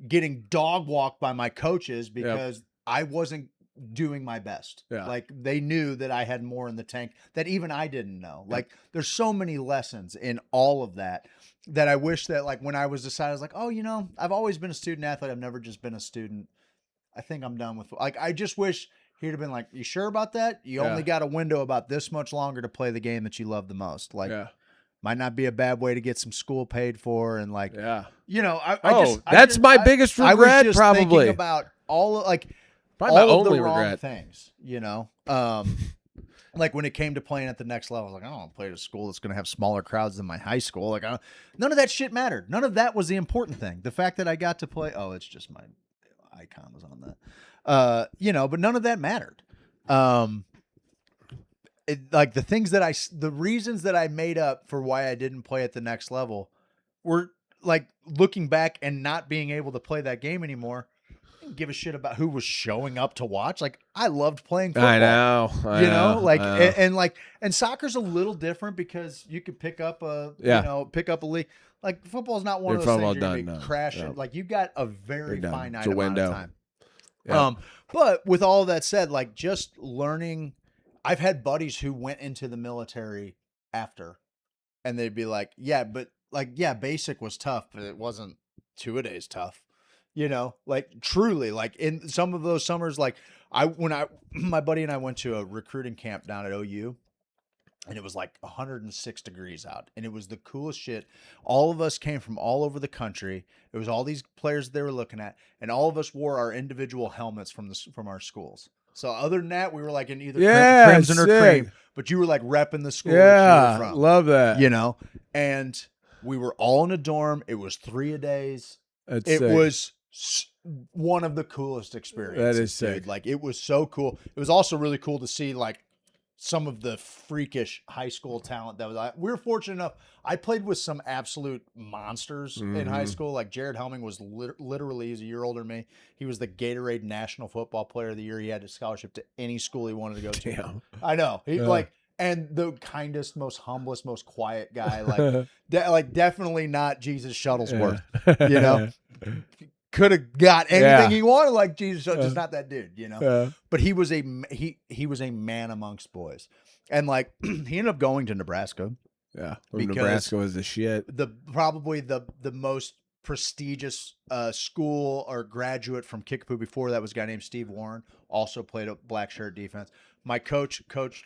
getting dog walked by my coaches because I wasn't doing my best. Like they knew that I had more in the tank that even I didn't know. Like there's so many lessons in all of that I wish that like when I was decided, I was like, oh, you know, I've always been a student athlete. I've never just been a student. I think I'm done with, like, I just wish he'd have been like, you sure about that? You only got a window about this much longer to play the game that you love the most. Like, might not be a bad way to get some school paid for, and like, you know, that's my biggest regret. I was just probably thinking about all like probably all my of only the wrong regret things, you know. Like when it came to playing at the next level, I was like, I don't want to play at a school that's going to have smaller crowds than my high school. Like, none of that shit mattered. None of that was the important thing. The fact that I got to play, it's just my icon was on that, you know, but none of that mattered. Like the things that the reasons that I made up for why I didn't play at the next level were like looking back and not being able to play that game anymore. I didn't give a shit about who was showing up to watch. Like I loved playing football. I know. You know, like, and soccer's a little different because you could pick up a league. Like football's not one of those things you're going to be crashing. Like you got a very finite amount of time. Yeah. But with all of that said, like just learning, I've had buddies who went into the military after, and they'd be like, basic was tough, but it wasn't two-a-days tough. You know, like truly, like in some of those summers, like my buddy and I went to a recruiting camp down at OU, and it was like 106 degrees out, and it was the coolest shit. All of us came from all over the country. It was all these players they were looking at, and all of us wore our individual helmets from our schools. So other than that, we were like in either crimson or cream, but you were like repping the school that you were from. Love that. You know, and we were all in a dorm. It was 3 a days. That's it sick. was one of the coolest experiences. That is sick. Dude. Like, it was so cool. It was also really cool to see like some of the freakish high school talent that was. We were fortunate enough. I played with some absolute monsters in high school. Like Jared Helming was literally, he's a year older than me. He was the Gatorade National Football Player of the Year. He had a scholarship to any school he wanted to go to. Damn. I know. He like, and the kindest, most humblest, most quiet guy. Like, like definitely not Jesus Shuttlesworth. You know, could have got anything he wanted. Like Jesus, just not that dude. You know, but he was a man amongst boys, and like he ended up going to Nebraska. Yeah, Nebraska was the shit. Probably the most prestigious school or graduate from Kickapoo before that was a guy named Steve Warren. Also played a black shirt defense. My coached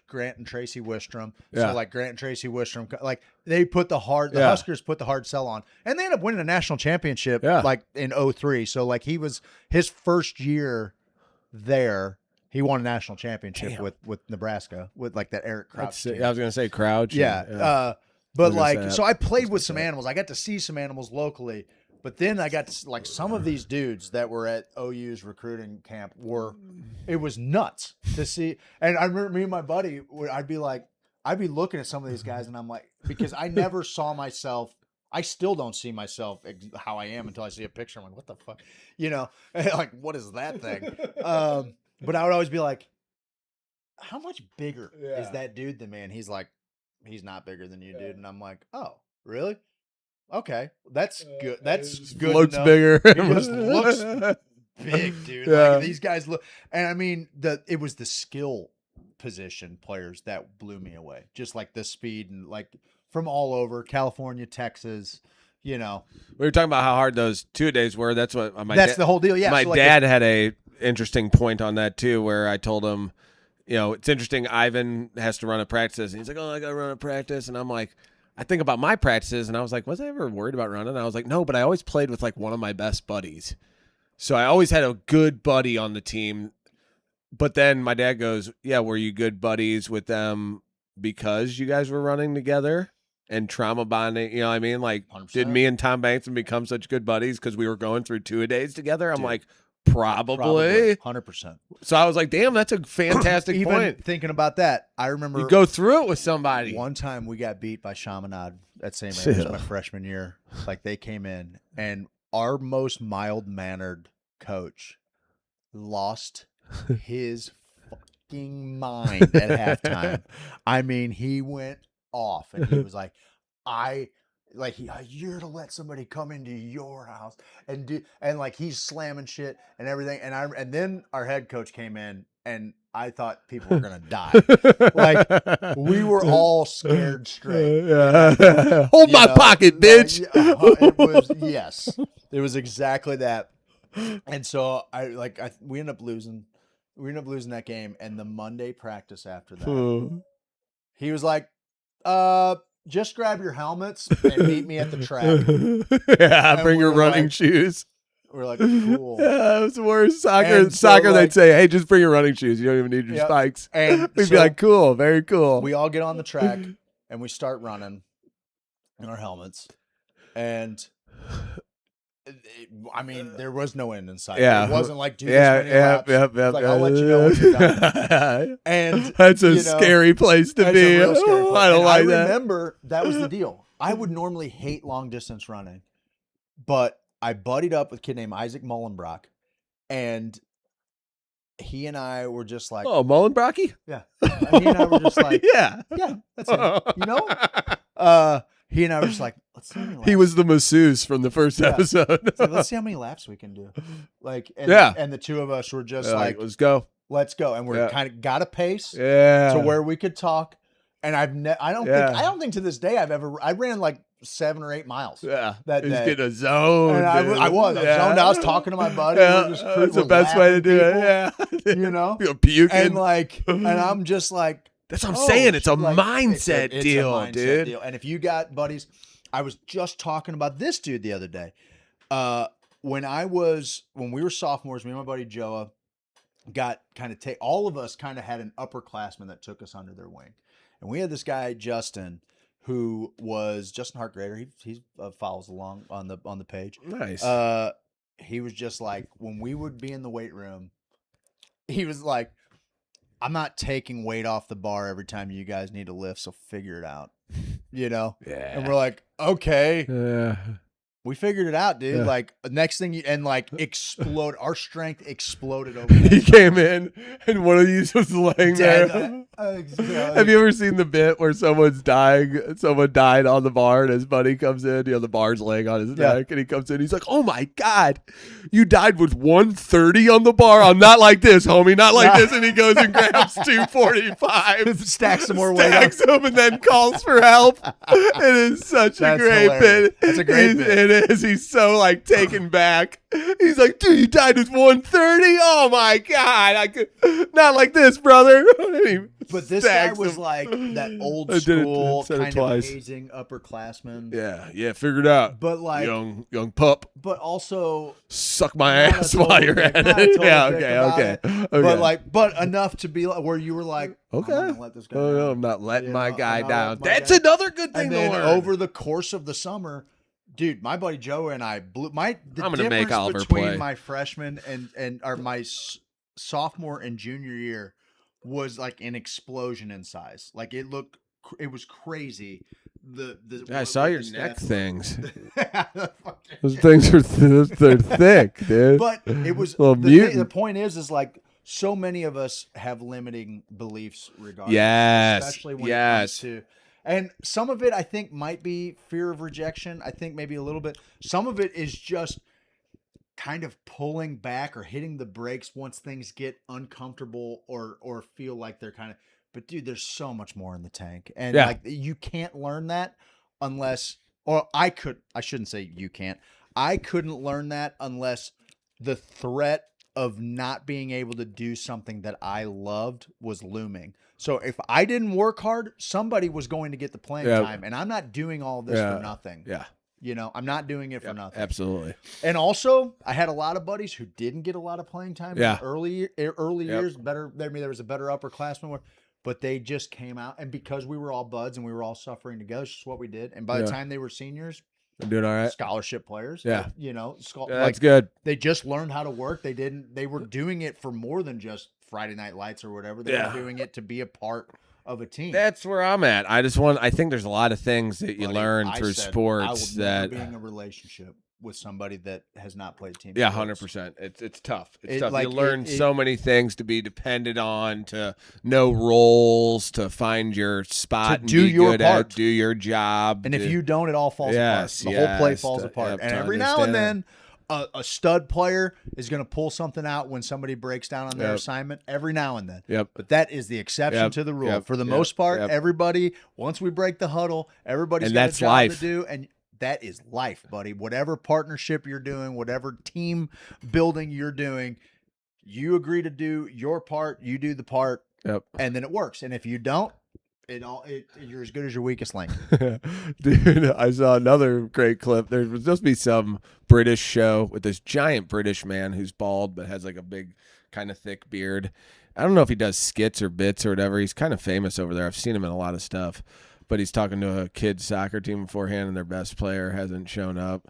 Grant and Tracy Wistrom. So like Grant and Tracy Wistrom, like they put the Huskers put the hard sell on, and they ended up winning a national championship like in 2003. So like his first year there, he won a national championship with Nebraska with like that Eric Crouch. I was gonna say Crouch. But like, so I played with some animals. I got to see some animals locally, but then I got to, like, some of these dudes that were at OU's recruiting camp it was nuts to see. And I remember me and my buddy, I'd be looking at some of these guys and I'm like, because I never saw myself. I still don't see myself how I am until I see a picture. I'm like, what the fuck? You know, like, what is that thing? But I would always be like, how much bigger is that dude than me? And he's like, he's not bigger than you, dude. And I'm like, oh, really? Okay, that's good. That's good. Looks bigger. He just looks big, dude. Like, these guys look, and I mean, it was the skill position players that blew me away. Just like the speed and like from all over California, Texas. You know, we were talking about how hard those 2 days were. That's what that's the whole deal. Yeah, my dad had a interesting point on that too, where I told him, you know, it's interesting. Ivan has to run a practice, and he's like, "Oh, I got to run a practice," and I'm like, I think about my practices, and I was like, was I ever worried about running? And I was like, no, but I always played with like one of my best buddies, so I always had a good buddy on the team. But then my dad goes, "Yeah, were you good buddies with them because you guys were running together and trauma bonding? You know what I mean? Like, 100%. Did me and Tom Bankson become such good buddies because we were going through 2 days together?" I'm like, Probably 100%. So I was like, damn, that's a fantastic Even point. thinking about that, I remember You go through it with somebody. one time we got beat by Chaminade at St. Mary's my freshman year. Like, they came in, and our most mild-mannered coach lost his fucking mind at halftime. I mean, he went off, and he was like, you're to let somebody come into your house and do, and like he's slamming shit and everything. And then our head coach came in, and I thought people were gonna die. Like, we were all scared straight. Hold my pocket, bitch. It was exactly that. And so we ended up losing. We ended up losing that game. And the Monday practice after that, he was like, just grab your helmets and meet me at the track. Bring your running shoes. We're like, cool. Yeah, it's worse. Soccer, they'd say, hey, just bring your running shoes. You don't even need your spikes. And we'd be like, cool, very cool. We all get on the track and we start running in our helmets. And I mean, there was no end in sight. It wasn't like, dude, like, I'll let you know when you're done. And that's a scary place to be. I don't like that. I remember that was the deal. I would normally hate long distance running, but I buddied up with a kid named Isaac Mullenbrock, and he and I were just like, oh, Mullenbrocky? Yeah. And he and I were just like, yeah, that's it. You know? He and I were just like, let's see how many laps. He was the masseuse from the first episode. Like, let's see how many laps we can do. Like, and the two of us were just like, let's go. And we're kind of got a pace to where we could talk. And I don't think to this day I ran like 7 or 8 miles. Yeah, that day. Getting a zone. And I was zoned. I was talking to my buddy. Yeah, that's the best way to do it. Yeah, you know, you're puking and I'm just like. That's what I'm saying. It's a mindset deal, dude. And if you got buddies, I was just talking about this dude the other day. When we were sophomores, me and my buddy Joa got all of us kind of had an upperclassman that took us under their wing. And we had this guy, Justin, who was Justin Hartgrader. He follows along on the page. Nice. he was just like, when we would be in the weight room, he was like, I'm not taking weight off the bar every time you guys need to lift, so figure it out. You know? Yeah. And we're like, okay. Yeah. We figured it out, dude. Yeah. Like, next thing explode. Our strength exploded over He there. came in and one of these was laying Dead. there. Have you ever seen the bit where someone's dying? Someone died on the bar and his buddy comes in. The bar's laying on his neck, and he comes in. He's like, "Oh my god, you died with 130 on the bar. I'm not like this, homie. Not like this." And he goes and grabs 245, Stacks some more weight stacks them, and then calls for help. It is such a great hilarious. bit. That's a great bit. It is. He's so like taken back. He's like, "Dude, you died with 130. Oh my god, I could not like this, brother." But this guy was like that old school kind of amazing upperclassman. Yeah, figure it out. But like young pup, but also suck my ass while you're at it. Yeah, okay. But enough to be like where you were like, okay, I'm not gonna let this guy down. No, I'm not letting my guy down. That's another good thing and to then learn. over the course of the summer, dude, my buddy Joe and I blew I'm gonna make Oliver between play. my freshman and or my sophomore and junior year was like an explosion in size. Like it was crazy. I saw your neck things. Those Those things are they're thick, dude. But it was the point is like so many of us have limiting beliefs regarding especially when it comes to, and some of it I think might be fear of rejection. I think maybe a little bit. Some of it is just kind of pulling back or hitting the brakes once things get uncomfortable or feel like they're kind of, but dude, there's so much more in the tank. And like you can't learn that unless, or I shouldn't say you can't. I couldn't learn that unless the threat of not being able to do something that I loved was looming. So if I didn't work hard, somebody was going to get the playing time, and I'm not doing all this for nothing. Yeah. You know, I'm not doing it for nothing. Absolutely. And also, I had a lot of buddies who didn't get a lot of playing time in early years. Better, I mean, there was a better upperclassman, but they just came out, and because we were all buds and we were all suffering together, it's just what we did. And by the time they were seniors, they're doing all right. Scholarship players. Yeah. You know, that's good. They just learned how to work. They were doing it for more than just Friday Night Lights or whatever. They were doing it to be a part of a team. That's where I'm at. I think there's a lot of things that you learn through sports that being a relationship with somebody that has not played team. Yeah, sports. 100%. It's tough. It's tough. Like, you learn so many things to be dependent on, to know roles, to find your spot, to do your part, do your job. And if you don't, it all falls apart. The whole play falls apart. And every now and then, a stud player is going to pull something out when somebody breaks down on their assignment every now and then. But that is the exception to the rule. For the most part, everybody, once we break the huddle, everybody's got a job to do. And that is life, buddy. Whatever partnership you're doing, whatever team building you're doing, you agree to do your part, you do the part, and then it works. And if you don't, you're as good as your weakest link. Dude, I saw another great clip. There was supposed to be some British show with this giant British man who's bald but has like a big kind of thick beard. I don't know if he does skits or bits or whatever. He's kind of famous over there. I've seen him in a lot of stuff. But he's talking to a kid's soccer team beforehand, and their best player hasn't shown up.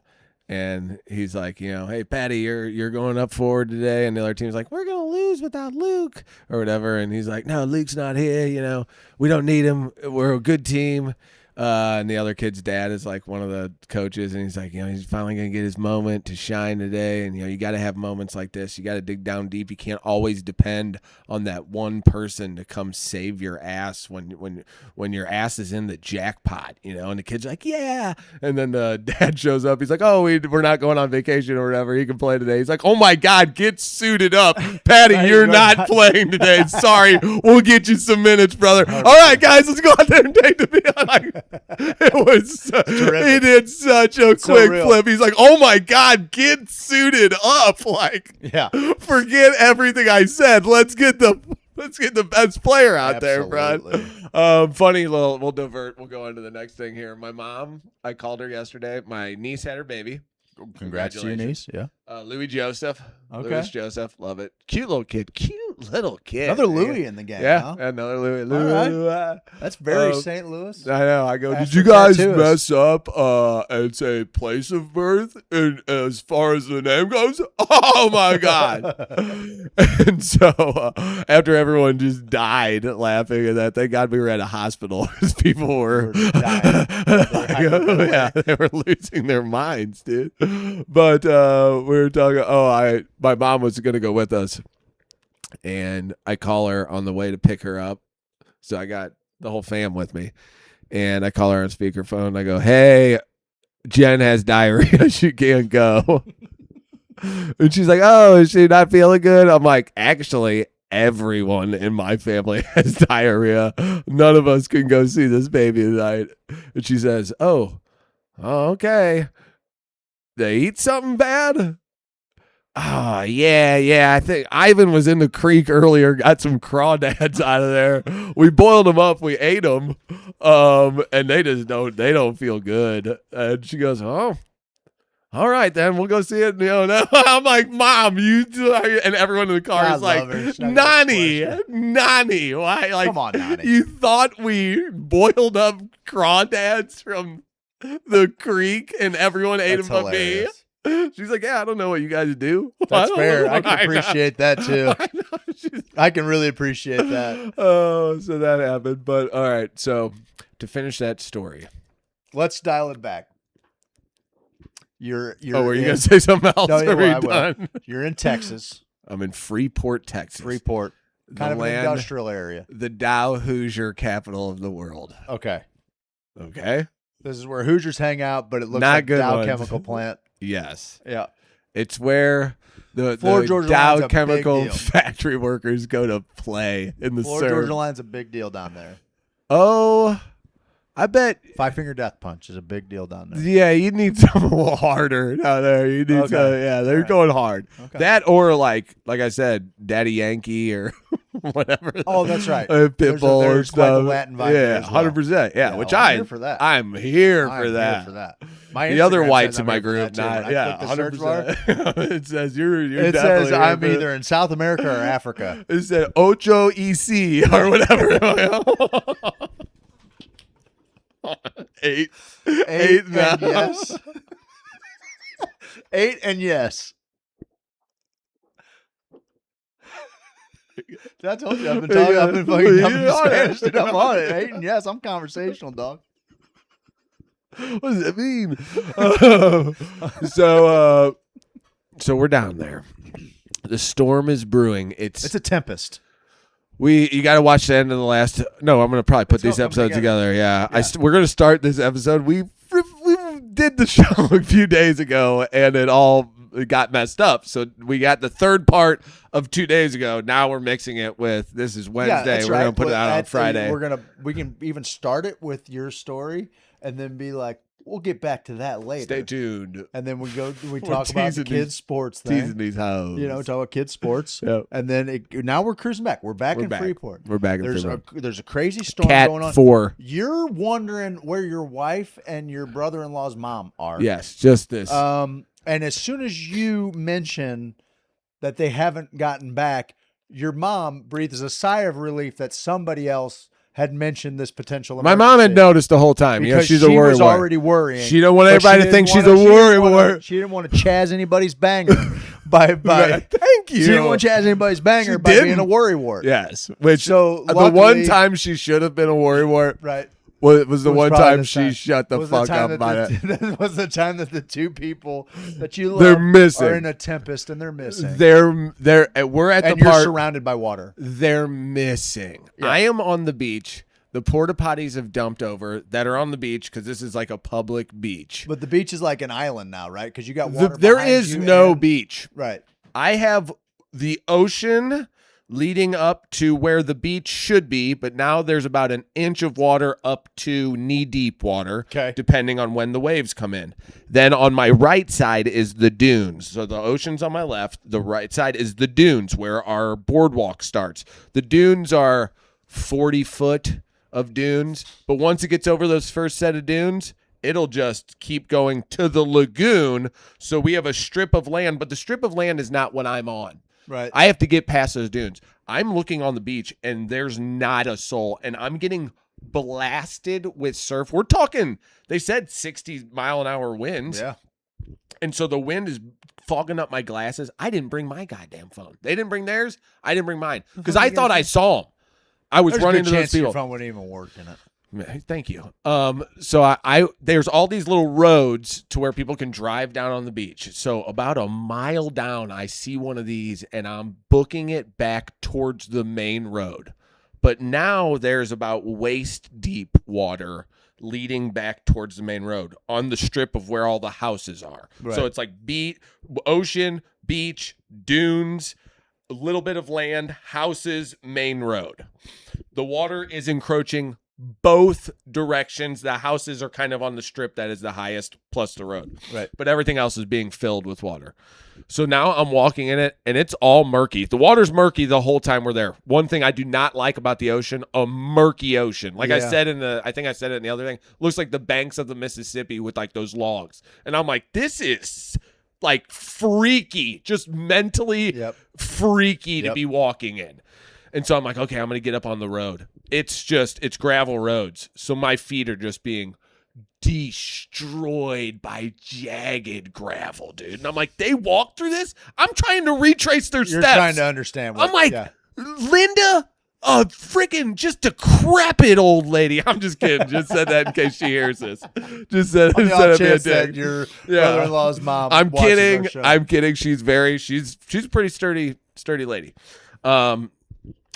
And he's like, hey, Patty, you're going up forward today. And the other team's like, we're going to lose without Luke or whatever. And he's like, no, Luke's not here. We don't need him. We're a good team. And the other kid's dad is like one of the coaches, and he's like, he's finally going to get his moment to shine today. And, you got to have moments like this. You got to dig down deep. You can't always depend on that one person to come save your ass when your ass is in the jackpot, and the kid's like, yeah. And then the dad shows up. He's like, oh, we're not going on vacation or whatever. He can play today. He's like, oh my God, get suited up. Patty, you're not playing today. Sorry. We'll get you some minutes, brother. All right, guys, let's go out there and take the field. It was he did such a quick flip. He's like, oh my God, get suited up. Like, forget everything I said. Let's get the best player out there, bro. Funny little, we'll divert. We'll go on to the next thing here. My mom, I called her yesterday. My niece had her baby. Congrats to your niece. Yeah. Louis Joseph. Okay. Louis Joseph. Love it. Cute little kid. Cute Little kid. Another man. Louis in the game. Yeah, Huh? another Louis. All right. Louis. That's very St. Louis. I know. I go, Ask did you the guys tattooist. mess up and say place of birth and as far as the name goes? Oh my God. And so after everyone just died laughing at that, thank God we were at a hospital because people were dying. yeah, they were losing their minds, dude. But we were talking, my mom was going to go with us. And I call her on the way to pick her up. So I got the whole fam with me. And I call her on speakerphone. I go, hey, Jen has diarrhea. She can't go. And she's like, oh, is she not feeling good? I'm like, actually, everyone in my family has diarrhea. None of us can go see this baby tonight. And she says, oh, okay. They eat something bad? Oh, yeah. I think Ivan was in the creek earlier, got some crawdads out of there. We boiled them up, we ate them, and they don't feel good. And she goes, oh, all right, then we'll go see it. No. I'm like, Mom, and everyone in the car is like, Nani, why? Like, come on, Nani. You thought we boiled up crawdads from the creek and everyone ate them but me? She's like, yeah, I don't know what you guys do. That's fair. I can appreciate that too. I can really appreciate that. Oh, so that happened. But all right. So to finish that story, let's dial it back. You're were you going to say something else? No, Are we I will. done? You're in Texas. I'm in Freeport, Texas. Freeport. Kind of an industrial area. The Dow Hoosier capital of the world. Okay. This is where Hoosiers hang out, but it looks Not like good Dow ones. Chemical Plant. Yes. Yeah. It's where the Georgia Dow Line's a Chemical big deal. factory workers go to play in the Florida surf. Georgia Line's a big deal down there. Oh, I bet. 5-finger death punch is a big deal down there. Yeah, you need something a little harder down there. You need they're going hard. Okay. That or like I said, Daddy Yankee or whatever. Oh, that's right. Pitbull or there's quite the stuff. Latin vibe Yeah, there as well. 100%. Yeah, which I'm here for that. I'm here for that. The other whites in my group, not 100%. It says you're It definitely says here I'm for either in South America or Africa. It said Ocho EC or whatever. 8 and now. yes. 8 and yes. I told you I've been talking. I've been fucking Spanish. Dude, I'm on it. 8 and yes. I'm conversational, dog. What does that mean? So we're down there. The storm is brewing. It's a tempest. You got to watch the end of the last. No, I'm gonna probably put these episodes together. Yeah. We're gonna start this episode. We did the show a few days ago, and it all got messed up. So we got the third part of 2 days ago. Now we're mixing it with this is Wednesday. We're gonna put it out on Friday. We can even start it with your story, and then be like, we'll get back to that later. Stay tuned. And then we talk about the kids' sports thing. Teasing these hoes. Talk about kids' sports. Yep. And then now we're cruising back. We're back in Freeport. We're back in Freeport. There's a crazy storm going on. Cat 4. You're wondering where your wife and your brother-in-law's mom are. Yes, just this. And as soon as you mention that they haven't gotten back, your mom breathes a sigh of relief that somebody else had mentioned this potential emergency. My mom had noticed the whole time. Because she's a worry. She was already worrying. She don't want everybody to think she's a worry. She didn't want to chaz anybody's banger by. Thank you. She didn't want to chaz anybody's banger by being a worry wart. Yes. Which so the one time she should have been a worry wart. Right. Was the one time she shut the fuck up about it. That was the time that the two people that you love they're missing. Are in a tempest and they're missing. We're at the part. And you're surrounded by water. They're missing. Yeah. I am on the beach. The porta potties have dumped over that are on the beach because this is like a public beach. But the beach is like an island now, right? Because you got water. There is no beach. Right. I have the ocean leading up to where the beach should be, but now there's about an inch of water up to knee-deep water, depending on when the waves come in. Then on my right side is the dunes. So the ocean's on my left. The right side is the dunes where our boardwalk starts. The dunes are 40 foot of dunes, but once it gets over those first set of dunes, it'll just keep going to the lagoon. So we have a strip of land, but the strip of land is not what I'm on. Right. I have to get past those dunes. I'm looking on the beach and there's not a soul, and I'm getting blasted with surf. We're talking, they said 60-mile-an-hour winds. Yeah. And so the wind is fogging up my glasses. I didn't bring my goddamn phone. They didn't bring theirs. I didn't bring mine because I thought I saw them. I was running to those people. Your phone wouldn't even work in it. Thank you. So I there's all these little roads to where people can drive down on the beach. So about a mile down, I see one of these, and I'm booking it back towards the main road. But now there's about waist deep water leading back towards the main road on the strip of where all the houses are. Right. So it's like ocean, beach, dunes, a little bit of land, houses, main road. The water is encroaching both directions. The houses are kind of on the strip that is the highest plus the road. Right. But everything else is being filled with water. So now I'm walking in it, and it's all murky. The water's murky the whole time we're there. One thing I do not like about the ocean, a murky ocean. Like I said I think I said it in the other thing, looks like the banks of the Mississippi with like those logs. And I'm like, this is like freaky, just mentally freaky to be walking in. And so I'm like, okay, I'm going to get up on the road. It's gravel roads. So my feet are just being destroyed by jagged gravel, dude. And I'm like, they walk through this? I'm trying to retrace their You're steps. trying to understand what, I'm like, Linda, a freaking just decrepit old lady. I'm just kidding. Just said that in case she hears this. Just said that your brother-in-law's mom. I'm kidding. I'm kidding. She's a pretty sturdy lady.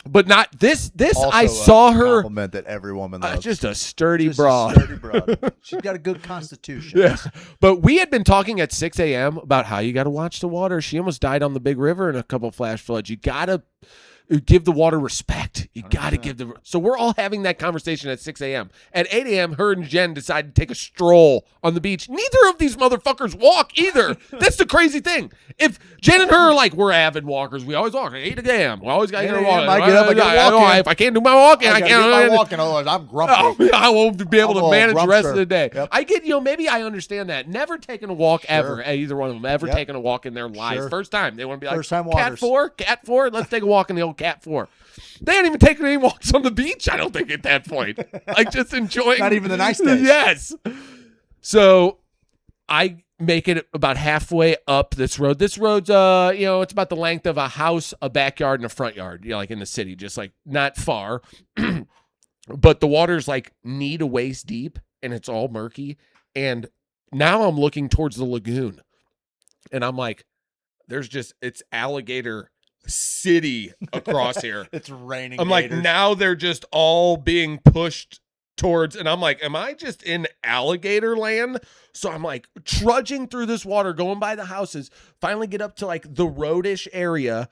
But not this. Also I saw her compliment that every woman loves. just a sturdy broad. She's got a good constitution. Yeah. But we had been talking at 6 a.m. about how you got to watch the water. She almost died on the big river in a couple flash floods. You got to give the water respect. You got to give the. So we're all having that conversation at 6 a.m. At 8 a.m., her and Jen decided to take a stroll on the beach. Neither of these motherfuckers walk either. That's the crazy thing. If Jen and her are like, we're avid walkers. We always walk. 8 a.m. We always got to get a walk. I get up, I get walking. If I can't do my walking, I can't do my walking. Otherwise, I'm grumpy. I won't be able to manage the rest of the day. Yep. I get, maybe I understand that. Never taken a walk ever. Either one of them ever taken a walk in their lives. First time. They want to be like, First time Cat 4? Let's take a walk in the old Cat 4. They ain't even taking any walks on the beach, I don't think, at that point. Like, just enjoying. Not even the nice days. Yes. So I make it about halfway up this road. This road's, it's about the length of a house, a backyard, and a front yard, like in the city, just like not far. But the water's like knee to waist deep, and it's all murky. And now I'm looking towards the lagoon, and I'm like, it's alligator city across here. It's raining. I'm gators. like, now they're just all being pushed towards, and I'm like, am I just in alligator land? So I'm like trudging through this water, going by the houses, finally get up to like the roadish area.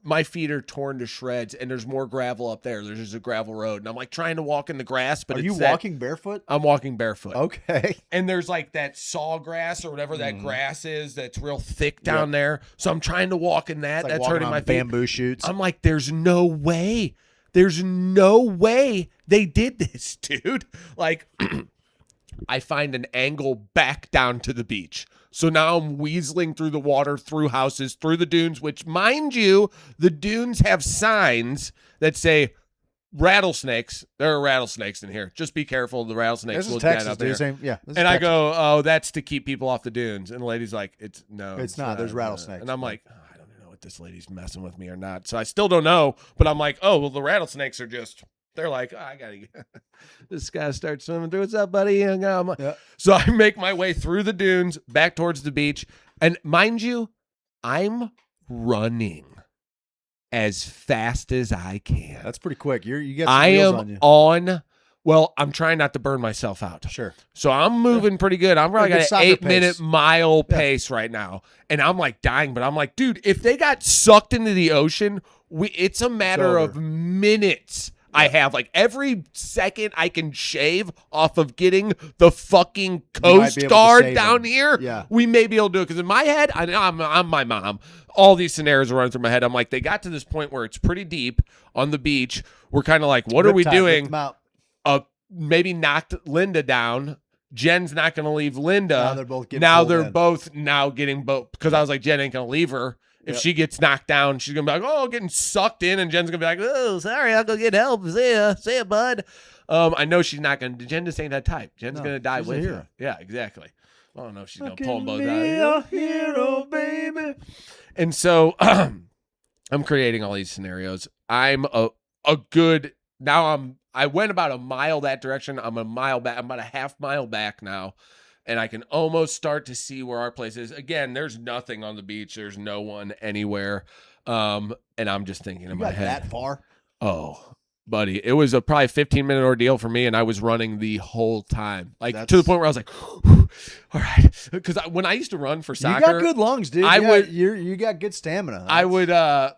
My feet are torn to shreds, and there's more gravel up there. There's just a gravel road, and I'm like trying to walk in the grass, but are you walking barefoot? I'm walking barefoot. Okay. And there's like that sawgrass or whatever that grass is that's real thick down there. So I'm trying to walk in that. It's like that's hurting my feet. Bamboo shoots. I'm like, there's no way. There's no way they did this, dude. Like, I find an angle back down to the beach. So now I'm weaseling through the water, through houses, through the dunes, which, mind you, the dunes have signs that say rattlesnakes. There are rattlesnakes in here. Just be careful. The rattlesnakes will get up here. And I go, oh, that's to keep people off the dunes. And the lady's like, it's not. There's rattlesnakes. And I'm like, I don't know if this lady's messing with me or not. So I still don't know. But I'm like, oh, well, the rattlesnakes are just... They're like, oh, I gotta get this guy starts swimming through. What's up, buddy? So I make my way through the dunes back towards the beach. And mind you, I'm running as fast as I can. That's pretty quick. You get some wheels on you. Well, I'm trying not to burn myself out. Sure. So I'm moving pretty good. I'm probably got an 8-minute mile pace right now. And I'm like dying, but I'm like, dude, if they got sucked into the ocean, it's a matter of minutes. I have like every second I can shave off of getting the fucking Coast Guard down here. Yeah. We may be able to do it because in my head, I'm my mom. All these scenarios are running through my head. I'm like, they got to this point where it's pretty deep on the beach. We're kind of like, what are we doing? Maybe knocked Linda down. Jen's not going to leave Linda. Now they're both getting getting both because I was like, Jen ain't going to leave her. If she gets knocked down, she's gonna be like, "Oh, getting sucked in," and Jen's gonna be like, "Oh, sorry, I'll go get help. See ya, bud." I know she's not gonna. Jen just ain't that type. Jen's gonna die with you. Yeah, exactly. I don't know if she's gonna pull them both out. A hero, baby. And so I'm creating all these scenarios. I'm a good. Now I went about a mile that direction. I'm a mile back. I'm about a half mile back now. And I can almost start to see where our place is. Again, there's nothing on the beach. There's no one anywhere. And I'm just thinking in my head. That far? Oh, buddy. It was a probably 15-minute ordeal for me, and I was running the whole time. Like, to the point where I was like, all right. Because when I used to run for soccer. You got good lungs, dude. You got good stamina. I would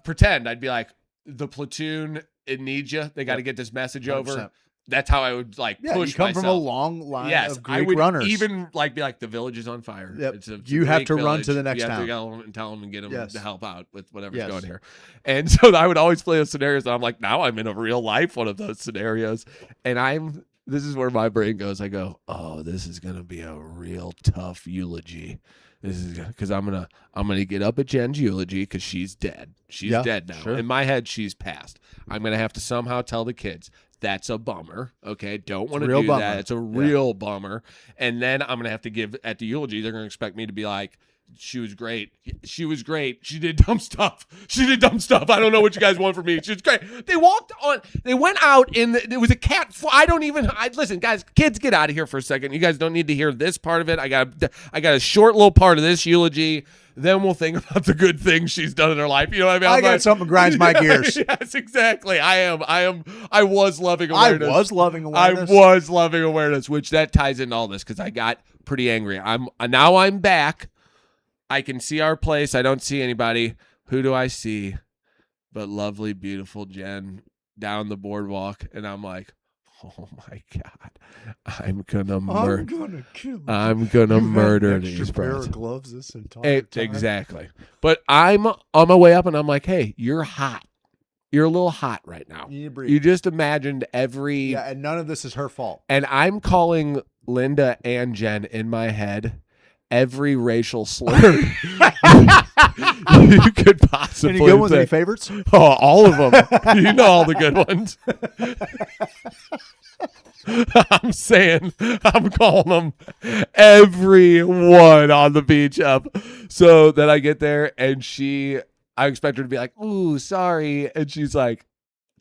pretend. I'd be like, the platoon, it needs you. They got to get this message 100%. Over. That's how I would push myself. You come from a long line of Greek I would runners. Even be like, the village is on fire. Yep. It's a you have to village. Run to the next town. town. You have to go and tell them and get them to help out with whatever's going here. And so I would always play those scenarios. And I'm like, now I'm in a real life one of those scenarios. And this is where my brain goes. I go, oh, this is going to be a real tough eulogy. This is because I'm gonna get up at Jen's eulogy because she's dead. She's dead now. Sure. In my head, she's passed. I'm gonna have to somehow tell the kids that's a bummer. Okay, don't want to do that. It's a real bummer. And then I'm gonna have to give at the eulogy. They're gonna expect me to be like, she was great. She was great. She did dumb stuff. I don't know what you guys want from me. She was great. They went out there was a cat. Listen, guys, kids, get out of here for a second. You guys don't need to hear this part of it. I got a short little part of this eulogy. Then we'll think about the good things she's done in her life. You know what I mean? I got something that grinds my gears. Yes, exactly. I was loving awareness. I was loving awareness, which that ties into all this because I got pretty angry. I'm back. I can see our place. I don't see anybody. Who do I see but lovely, beautiful Jen down the boardwalk? And I'm like, oh, my God. I'm going to murder these pair bros. of gloves this entire time. Exactly. But I'm on my way up, and I'm like, hey, you're hot. You're a little hot right now. You just imagined every... Yeah, and none of this is her fault. And I'm calling Linda and Jen in my head every racial slur you could possibly Any good ones? Any favorites? Oh, all of them. You know all the good ones. I'm calling them every one on the beach up. So then I get there and I expect her to be like, ooh, sorry. And she's like,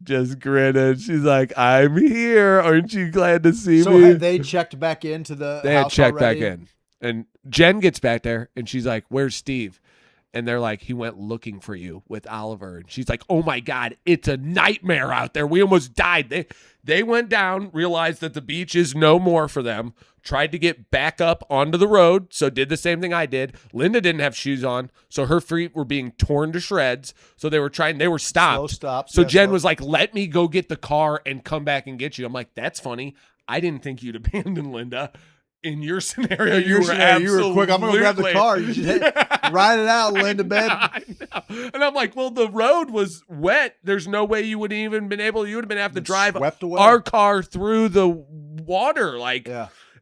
just grinning. She's like, I'm here. Aren't you glad to see me? So had they checked back into the They house had checked already? back in. And Jen gets back there and she's like, where's Steve? And they're like, he went looking for you with Oliver. And she's like, oh my God, it's a nightmare out there. We almost died. They went down, realized that the beach is no more for them, tried to get back up onto the road. So did the same thing I did. Linda didn't have shoes on. So her feet were being torn to shreds. So they were stopped. Slow stops. So Jen was like, let me go get the car and come back and get you. I'm like, that's funny. I didn't think you'd abandon Linda. In your scenario, you were quick. I'm going to grab the car. You just ride it out, Linda, babe. I know. And I'm like, well, the road was wet. There's no way you would have even been able. You would have been have to drive our car through the water,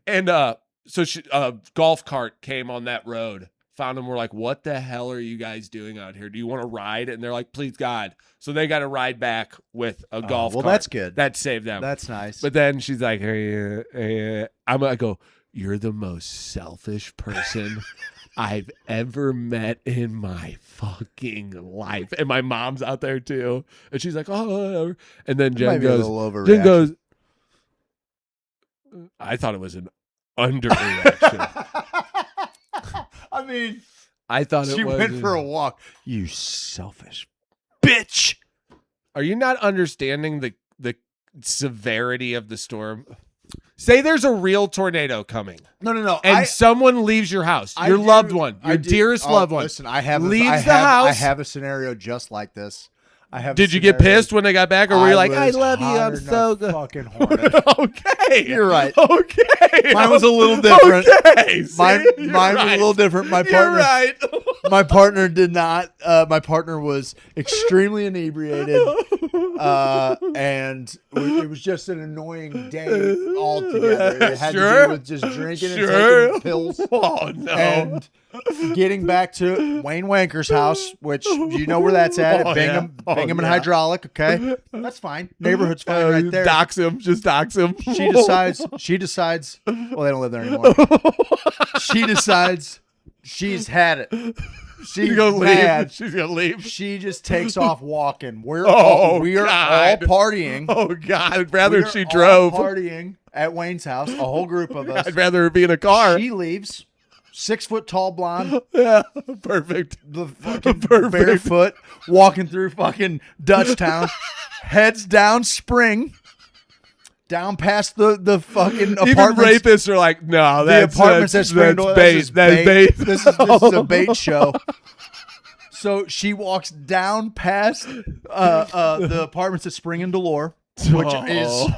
And so golf cart came on that road. Found them. We're like, what the hell are you guys doing out here? Do you want to ride? And they're like, please God. So they got to ride back with a golf cart. Well, that's good. That saved them. That's nice. But then she's like, hey, I'm gonna go. You're the most selfish person I've ever met in my fucking life. And my mom's out there too. And she's like, oh, whatever. And then Jen goes, I thought it was an underreaction. I mean, I thought she went for a walk. You selfish bitch. Are you not understanding the severity of the storm? Say there's a real tornado coming. No. And someone leaves your house. Your loved one. Your dearest loved one. Listen, I have a scenario just like this. Did you get pissed when they got back, or were you like, I love you, I'm so good? Fucking hornet. Okay. You're right. Okay. Mine was a little different. Okay. Mine was a little different. My partner, You're right. My partner did not. My partner was extremely inebriated and it was just an annoying day altogether. It had to Sure. do with just drinking Sure. and taking pills. Oh no. And getting back to Wayne Wanker's house, which you know where that's at Oh, Bingham, yeah. Oh, Bingham and yeah. Hydraulic. Okay, that's fine. Neighborhood's fine right there. Dox him. Just dox him. She decides. Well, they don't live there anymore. She decides she's had it. She's gonna mad. leave. She's gonna leave. She just takes off walking. We're Oh, all all God. partying. Oh God! I'd rather We're she all drove. partying at Wayne's house. A whole group of us. I'd rather her be in a car. She leaves. 6 foot tall blonde. Yeah, perfect. The fucking Perfect. barefoot walking through fucking Dutchtown. Heads down Spring. Down past the fucking Even apartments. rapists are like, no, The that's apartments at that's Springdale. bait. That's bait. This is a bait show. So she walks down past the apartments at Spring and Delore, which has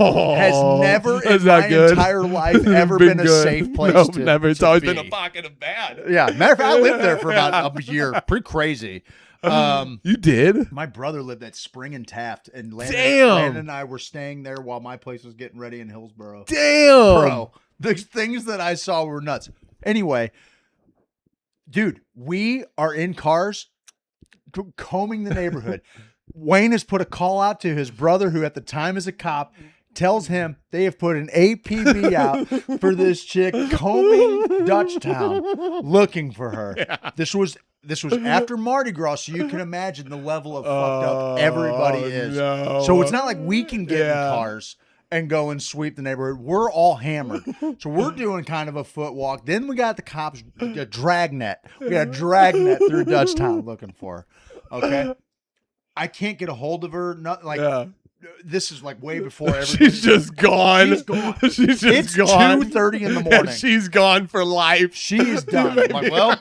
never in That's not my good. entire life ever been a good. safe place No, to never. It's to always be. been a pocket of bad. Yeah, matter of fact, I lived there for about a year. Pretty crazy. You did? My brother lived at Spring and Taft, and Landon, Damn. Landon and I were staying there while my place was getting ready in Hillsboro. Damn. Bro, the things that I saw were nuts. Anyway, dude, we are in cars combing the neighborhood. Wayne has put a call out to his brother, who at the time is a cop, tells him they have put an APB out for this chick combing Dutchtown, looking for her. Yeah. This was after Mardi Gras, so you can imagine the level of fucked up everybody is. No. So it's not like we can get in cars and go and sweep the neighborhood. We're all hammered. So we're doing kind of a foot walk. Then we got the cops, a dragnet. We got a dragnet through Dutchtown looking for her. Okay. I can't get a hold of her. Not like this is like way before everything. She's just gone. She's gone. She's just It's gone. 2:30 in the morning. She's gone for life. She's done. I'm like, well,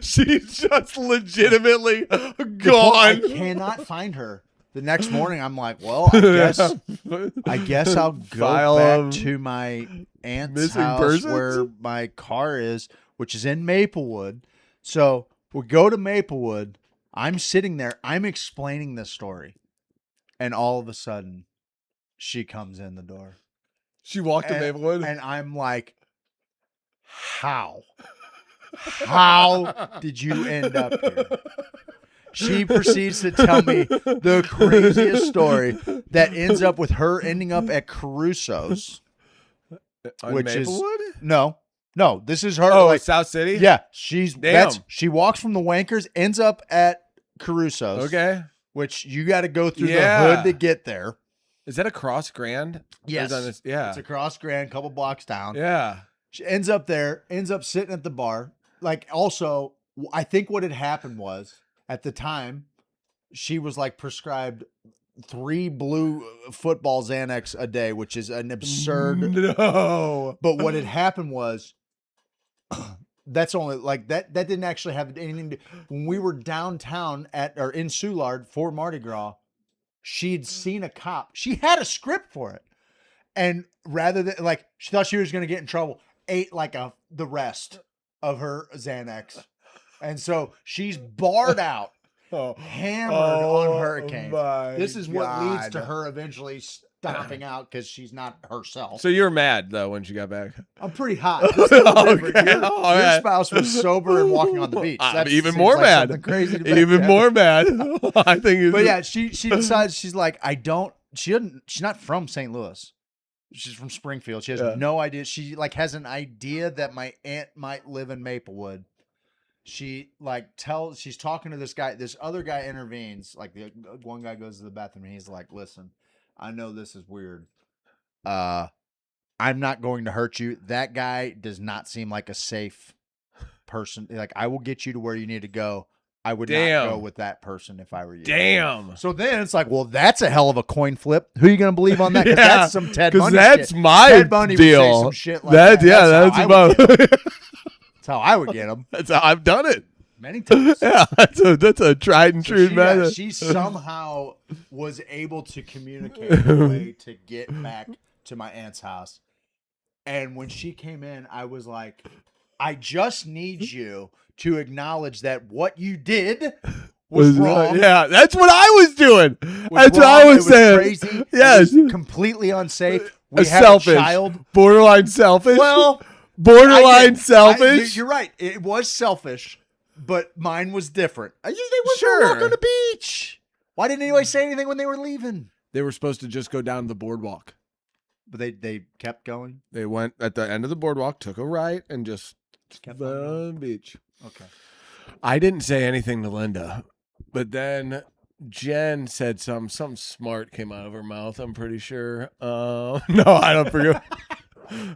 She's just legitimately I gone. cannot find her. The next morning, I'm like, well, I guess I'll go File back of to my aunt's missing house persons? where my car is, which is in Maplewood. So we go to Maplewood. I'm sitting there. I'm explaining this story. And all of a sudden, she comes in the door. She walked to Maplewood. And I'm like, how? How did you end up here? She proceeds to tell me the craziest story that ends up with her ending up at Caruso's. On which Maplewood? is no. This is her. Oh, like, South City? yeah, Damn. she walks from the Wankers, ends up at Caruso's. Okay. Which you got to go through Yeah. the hood to get there. Is that across Grand? Yes. Yeah. It's across Grand, couple blocks down. Yeah. She ends up there, ends up sitting at the bar. Like, also, I think what had happened was, at the time, she was like prescribed 3 blue football Xanax a day, which is an absurd. No. But what had happened was, that's only like that didn't actually have anything to, when we were downtown or in Soulard for Mardi Gras, she'd seen a cop. She had a script for it. And rather than like, she thought she was going to get in trouble, ate like the rest of her Xanax. And so she's barred out, hammered on hurricanes. This is what leads to her eventually stopping out because she's not herself. So you're mad though when she got back. I'm pretty hot. It's a little different. Okay. Your All right. spouse was sober and walking on the beach. I'm That even seems more like mad. something crazy to Even more mad. I think. But yeah, she decides, she's like, she's not from St. Louis. She's from Springfield. She has no idea. She like has an idea that my aunt might live in Maplewood. She like she's talking to this guy. This other guy intervenes. Like the one guy goes to the bathroom and he's like, listen, I know this is weird. I'm not going to hurt you. That guy does not seem like a safe person. Like, I will get you to where you need to go. I would not go with that person if I were you. Damn. So then it's like, well, that's a hell of a coin flip. Who are you going to believe on that? Because that's some Ted Bundy that's shit. my Ted Bundy deal. would say some shit like that. That's about. That's how I would get him. That's how I've done it. Many times. Yeah, that's a tried and true method. She somehow was able to communicate a way to get back to my aunt's house. And when she came in, I was like, I just need you to acknowledge that what you did was wrong. Yeah, that's what I was doing. Was That's what I wrong, was it saying. Crazy. Yes. It was completely unsafe. We have Selfish. a child. Borderline selfish. Well, borderline selfish. You're right. It was selfish, but mine was different. They went Sure. for a walk on the beach. Why didn't anybody say anything when they were leaving? They were supposed to just go down the boardwalk. But they kept going. They went at the end of the boardwalk, took a right, and just kept went on going. on the beach. Okay. I didn't say anything to Linda, but then Jen said something smart came out of her mouth, I'm pretty sure. No, I don't forget.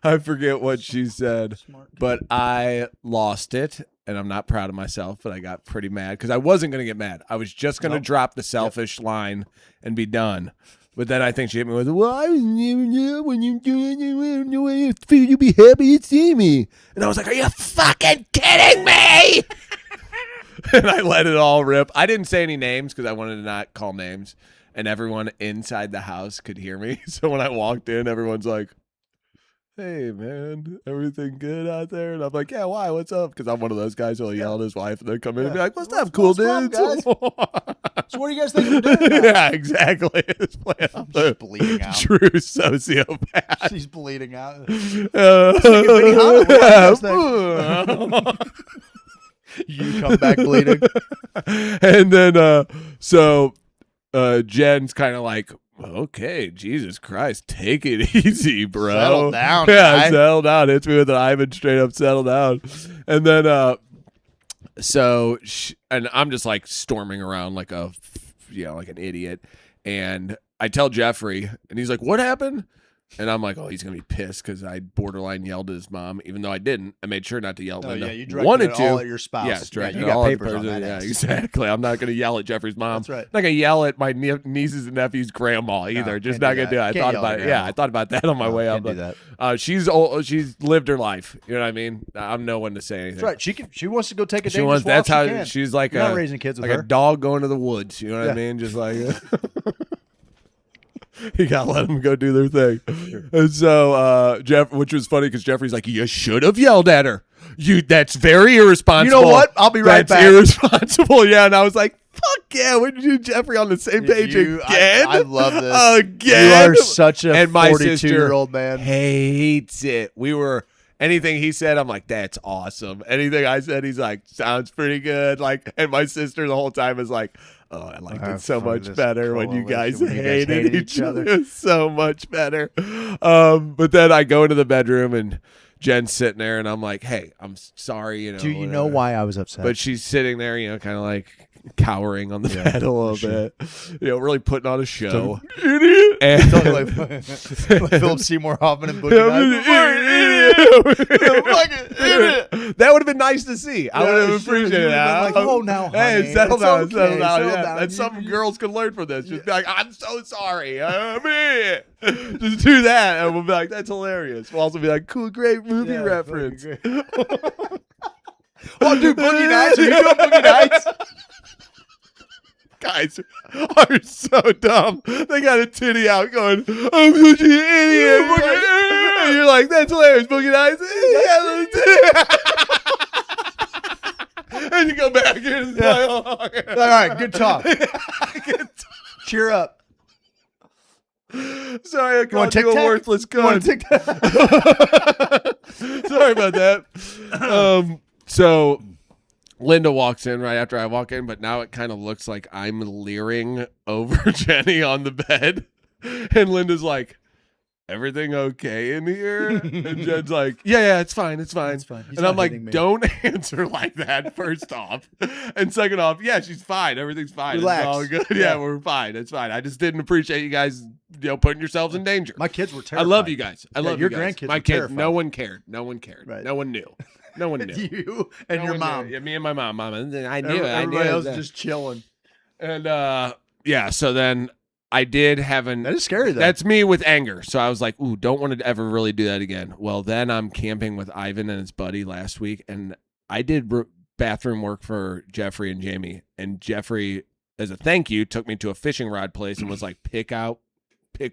I forget what she said, but I lost it, and I'm not proud of myself, but I got pretty mad because I wasn't going to get mad. I was just going to drop the selfish line and be done. But then I think she hit me with, well, I didn't even know when you you'd be happy to see me. And I was like, are you fucking kidding me? And I let it all rip. I didn't say any names because I wanted to not call names. And everyone inside the house could hear me. So when I walked in, everyone's like, hey, man, everything good out there? And I'm like, yeah, why? What's up? Because I'm one of those guys who'll yell at his wife and then come in and be like, what's up, cool dudes? So what do you guys think we're doing? Yeah, exactly. It's playing out the bleeding out. true sociopath. She's bleeding out. You come back bleeding. And then, so Jen's kind of like, okay, Jesus Christ, take it easy, bro. Settle down, yeah, guy. settle down. Hits me with an Ivan straight up, settle down. And then, and I'm just like storming around like like an idiot. And I tell Jeffrey, and he's like, what happened? And I'm like, oh, he's going to be pissed because I borderline yelled at his mom, even though I didn't. I made sure not to yell at Linda. Yeah, you directed it all at your spouse. Yes, directed you it got all at papers the on person. that Yeah, ass. exactly. I'm not going to yell at Jeffrey's mom. That's right. I'm not going to yell at my nieces and nephews' grandma either. Just can't not do going to do it. that. I Can't thought yell about at it. grandma. Yeah, I thought about that on my way Can't up. do that. She's old. She's lived her life. You know what I mean? I'm no one to say anything. That's right. She wants to go take a She dangerous wants. walk. That's how she can. she's like. You're not raising kids with like her. a dog going to the woods. You know what I mean? Just like. You gotta let them go do their thing. Sure. And so Jeff, which was funny because Jeffrey's like, you should have yelled at her. That's very irresponsible. You know what? I'll be right back. That's irresponsible. Yeah, and I was like, fuck yeah, we did you and Jeffrey on the same page again? I love this. Again. You are such a 42-year-old man. Hates it. Anything he said, I'm like, that's awesome. Anything I said, he's like, sounds pretty good. Like, and my sister the whole time is like, oh, I liked it so much better when you guys hated each other. It was so much better. But then I go into the bedroom and Jen's sitting there and I'm like, hey, I'm sorry. Do you know why I was upset? But she's sitting there, kind of like cowering on the bed a little bit, really putting on a show. Idiot. And like Philip Seymour Hoffman and Boogie Nights. That would have been nice to see. I would have appreciated that. Like, oh, now, honey, hey, settle down. Settle down. That's something girls can learn from this. Just be like, I'm so sorry. Just do that, and we'll be like, that's hilarious. We'll also be like, cool, great movie reference. Oh, dude, Boogie Nights. Are you doing Boogie Nights? Guys are so dumb. They got a titty out going, I'm such an idiot. And you're like, that's hilarious, Boogie Nights. And you go back and all right, good talk. Cheer up. Sorry, I called you a worthless cunt. Sorry about that. So Linda walks in right after I walk in, but now it kind of looks like I'm leering over Jenny on the bed. And Linda's like, everything okay in here? And Jen's like, yeah, it's fine. It's fine. And I'm like, don't answer like that, first off. And second off, yeah, she's fine. Everything's fine. Relax. It's all good. Yeah, we're fine. It's fine. I just didn't appreciate you guys, putting yourselves in danger. My kids were terrified. I love you guys. I love your you guys. grandkids My were kids, terrified. no one cared. Right. No one knew. No one knew. You and No your one mom. knew. Yeah, me and my mom. I knew. Everybody else just chilling. And so then I did have That is scary, though. That's me with anger. So I was like, ooh, don't want to ever really do that again. Well, then I'm camping with Ivan and his buddy last week, and I did bathroom work for Jeffrey and Jamie. And Jeffrey, as a thank you, took me to a fishing rod place and was like, pick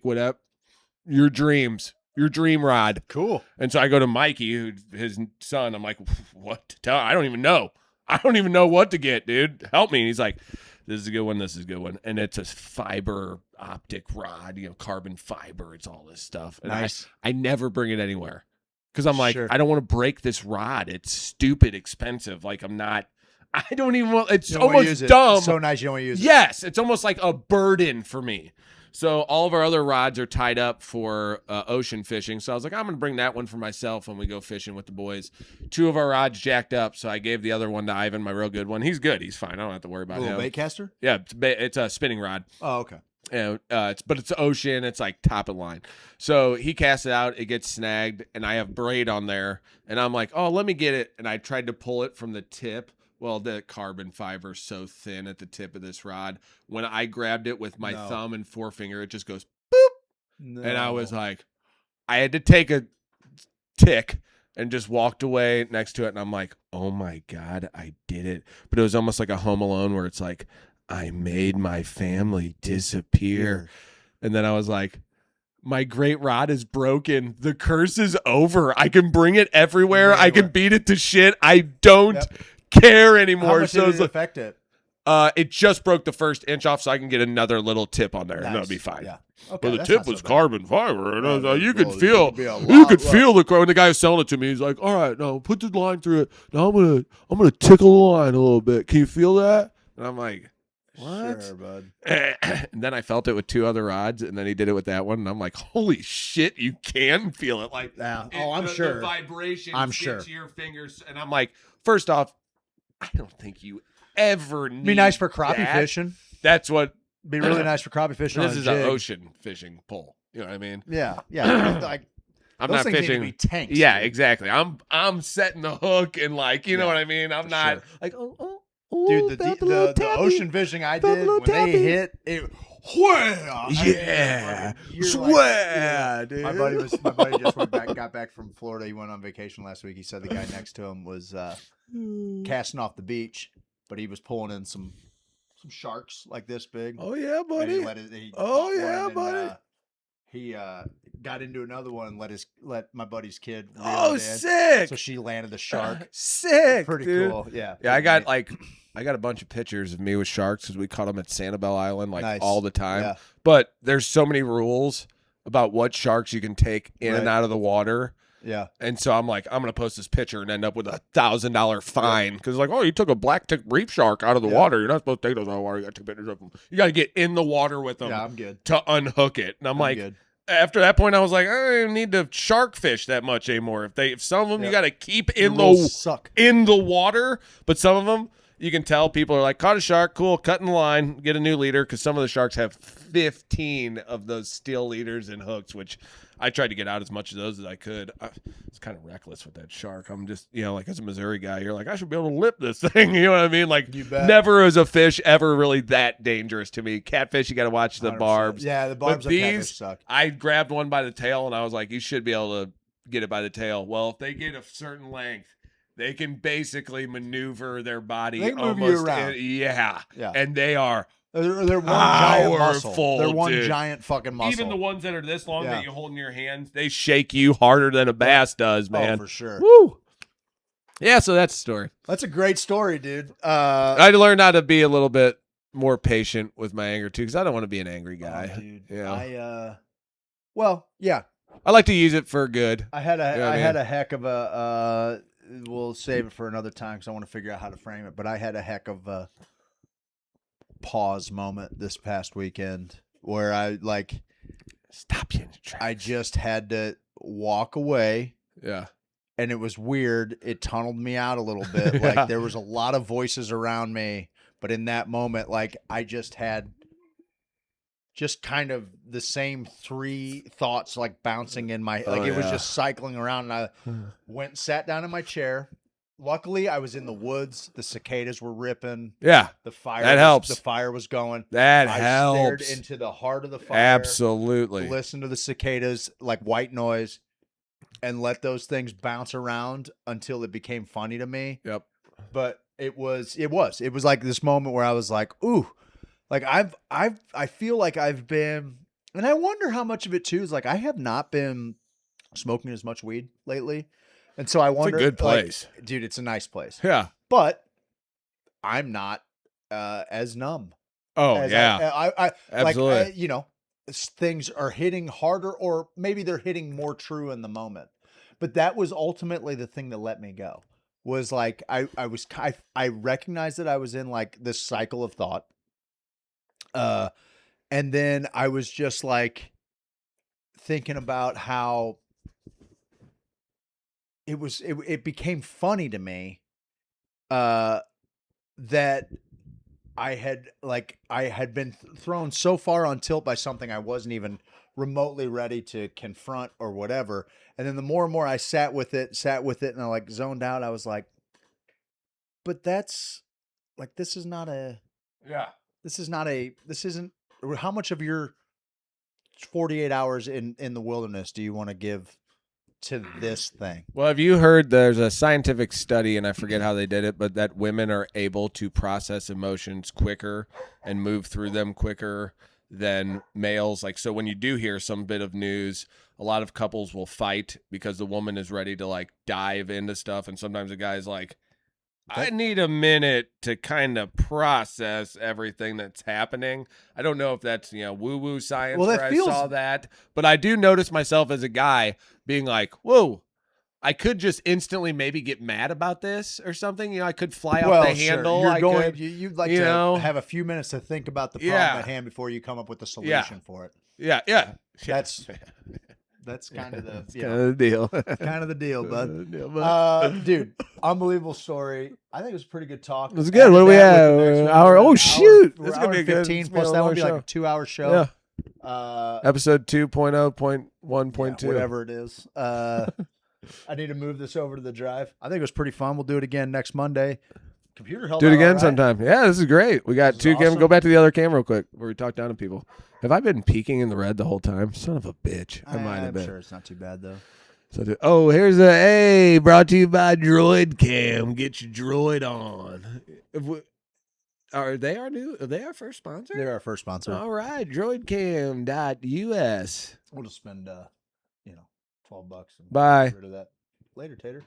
what up, your dreams. Your dream rod. Cool. And so I go to Mikey, his son. I'm like, what to tell? I don't even know. I don't even know what to get, dude. Help me. And he's like, this is a good one. This is a good one. And it's a fiber optic rod, carbon fiber. It's all this stuff. And Nice. I never bring it anywhere because I'm like, Sure. I don't want to break this rod. It's stupid expensive. Like I don't even want, it's You don't wanna use almost it. dumb. It's so nice you don't want to use it. Yes, it's almost like a burden for me. So all of our other rods are tied up for ocean fishing. So I was like, I'm going to bring that one for myself when we go fishing with the boys. 2 of our rods jacked up, so I gave the other one to Ivan, my real good one. He's good. He's fine. I don't have to worry about Little him. bait caster? Yeah, it's a spinning rod. Oh, okay. But it's ocean. It's like top of the line. So he casts it out. It gets snagged, and I have braid on there. And I'm like, oh, let me get it. And I tried to pull it from the tip. Well, the carbon fiber is so thin at the tip of this rod. When I grabbed it with my thumb and forefinger, it just goes boop. No. And I was like, I had to take a tick and just walked away next to it. And I'm like, oh my God, I did it. But it was almost like a Home Alone where it's like, I made my family disappear. And then I was like, my great rod is broken. The curse is over. I can bring it everywhere. I can beat it to shit. I don't care anymore. How much So did it's it like, affect it? it just broke the first inch off, so I can get another little tip on there, and that'll be fine. Yeah. But Okay, the that's tip not so was bad. carbon fiber, and I was like, you Well, could it feel, could be a you lot could rough. feel the carbon. When the guy was selling it to me, he's like, all right, no, put the line through it. Now I'm gonna tickle the line a little bit. Can you feel that? And I'm like, what? Sure, bud. And then I felt it with 2 other rods, and then he did it with that one, and I'm like, holy shit, you can feel it. Like, Yeah. Oh, I'm sure. The vibration I'm gets sure. to your fingers, and I'm like, first off, I don't think you ever need Be nice for crappie that. fishing. That's what Be really nice for crappie fishing. this on a is an jig. ocean fishing pole. You know what I mean? Yeah, yeah. Like I'm those not things need to fishing. be tanks. Yeah, dude. exactly. I'm setting the hook and like, you know Yeah, what I mean? I'm for not sure. like, oh, Dude, felt a little the tappy. ocean fishing I Felt a did little when they tappy. hit it. Wham! Yeah, You're swear, like, dude. My buddy just got back from Florida. He went on vacation last week. He said the guy next to him was casting off the beach, but he was pulling in some sharks like this big. Oh yeah, And buddy. he Oh, caught yeah, one, buddy. And, he got into another one and let my buddy's kid reel Oh, it in. sick. So she landed the shark. Sick. Pretty dude. cool. Yeah. Yeah, I pretty got neat. I got a bunch of pictures of me with sharks because we caught them at Sanibel Island like Nice. all the time. Yeah. But there's so many rules about what sharks you can take in and Right. out of the water. Yeah. And so I'm like, I'm going to post this picture and end up with $1,000 fine. Because like, oh, you took a black tip reef shark out of the water. You're not supposed to take those out of the water. You got to take pictures of them. You got to get in the water with them Yeah, I'm good. to unhook it. And I'm like, good. after that point, I was like, I don't even need to shark fish that much anymore. If some of them you Yep. got to keep The in rules suck. in the water, but some of them you can tell people are like, caught a shark, cool, cutting the line, get a new leader, because some of the sharks have 15 of those steel leaders and hooks, which I tried to get out as much of those as I could. I was kind of reckless with that shark. I'm just, like as a Missouri guy, you're like, I should be able to lip this thing. You know what I mean? Like, You bet. never is a fish ever really that dangerous to me. Catfish, you got to watch the 100%. barbs. Yeah, the But barbs of catfish these, suck. I grabbed one by the tail, and I was like, you should be able to get it by the tail. Well, if they get a certain length, they can basically maneuver their body They can move you almost around. Yeah. Yeah. And they are They're one giant muscle. powerful, They're one dude. giant fucking muscle. even the ones that are this long Yeah. that you hold in your hands, they shake you harder than a bass does, man. Oh, for sure. Woo. Yeah, so that's the story. That's a great story, dude. I learned how to be a little bit more patient with my anger too, because I don't want to be an angry guy. Oh, dude. Yeah. Well, yeah. I like to use it for good. I had a You know what I I had mean? a heck of a we'll save it for another time because I want to figure out how to frame it. But I had a heck of a pause moment this past weekend where I Stop you in your tracks. I just had to walk away, Yeah. and it was weird. It tunneled me out a little bit. Yeah. Like there was a lot of voices around me, but in that moment, like I just had just kind of the same 3 thoughts like bouncing in my Oh, it was yeah. just cycling around, and I went and sat down in my chair. Luckily, I was in the woods. The cicadas were ripping. Yeah. The fire That helps. The fire was going. That I helps. stared into the heart of the fire. Absolutely. Listened to the cicadas like white noise, and let those things bounce around until it became funny to me. Yep. But it was like this moment where I was like, ooh, like I feel like I've been, and I wonder how much of it too is like I have not been smoking as much weed lately, and so I wonder. good like, place. dude. It's a nice place, Yeah. but I'm not as numb. Oh as yeah, I absolutely. like, you know, things are hitting harder, or maybe they're hitting more true in the moment. But that was ultimately the thing that let me go. Was like I recognized that I was in like this cycle of thought. And then I was just like thinking about how it became funny to me that I had been thrown so far on tilt by something I wasn't even remotely ready to confront or whatever. And then the more and more I sat with it and I like zoned out, I was like, but that's like, this isn't, how much of your 48 hours in the wilderness do you want to give to this thing? Well, have you heard there's a scientific study, and I forget how they did it, but that women are able to process emotions quicker and move through them quicker than males? Like, so when you do hear some bit of news, a lot of couples will fight because the woman is ready to like dive into stuff. And sometimes the guy's like, I need a minute to kind of process everything that's happening. I don't know if that's, woo-woo science where I saw that, but I do notice myself as a guy being like, whoa, I could just instantly maybe get mad about this or something. I could fly off the handle. You'd like to have a few minutes to think about the problem at hand before you come up with a solution for it. Yeah. That's kind of the kind of the deal. Kind of the deal, bud. Dude, unbelievable story. I think it was a pretty good talk. It was good. What do we have? Shoot. This is going to be 15 plus that would be like a 2-hour show. Yeah. Episode 2.0.1.2. Whatever it is. I need to move this over to the drive. I think it was pretty fun. We'll do it again next Monday. Computer held Do it again right. sometime. Yeah, this is great. We got two cameras. Awesome. Go back to the other camera real quick where we talk down to people. Have I been peeking in the red the whole time? Son of a bitch. I might have been. I'm sure it's not too bad, though. So, here's brought to you by Droid Cam. Get your droid on. Are they our first sponsor? They're our first sponsor. All right, droidcam.us. We'll just spend, $12 and Bye. get rid of that. Later, Tater.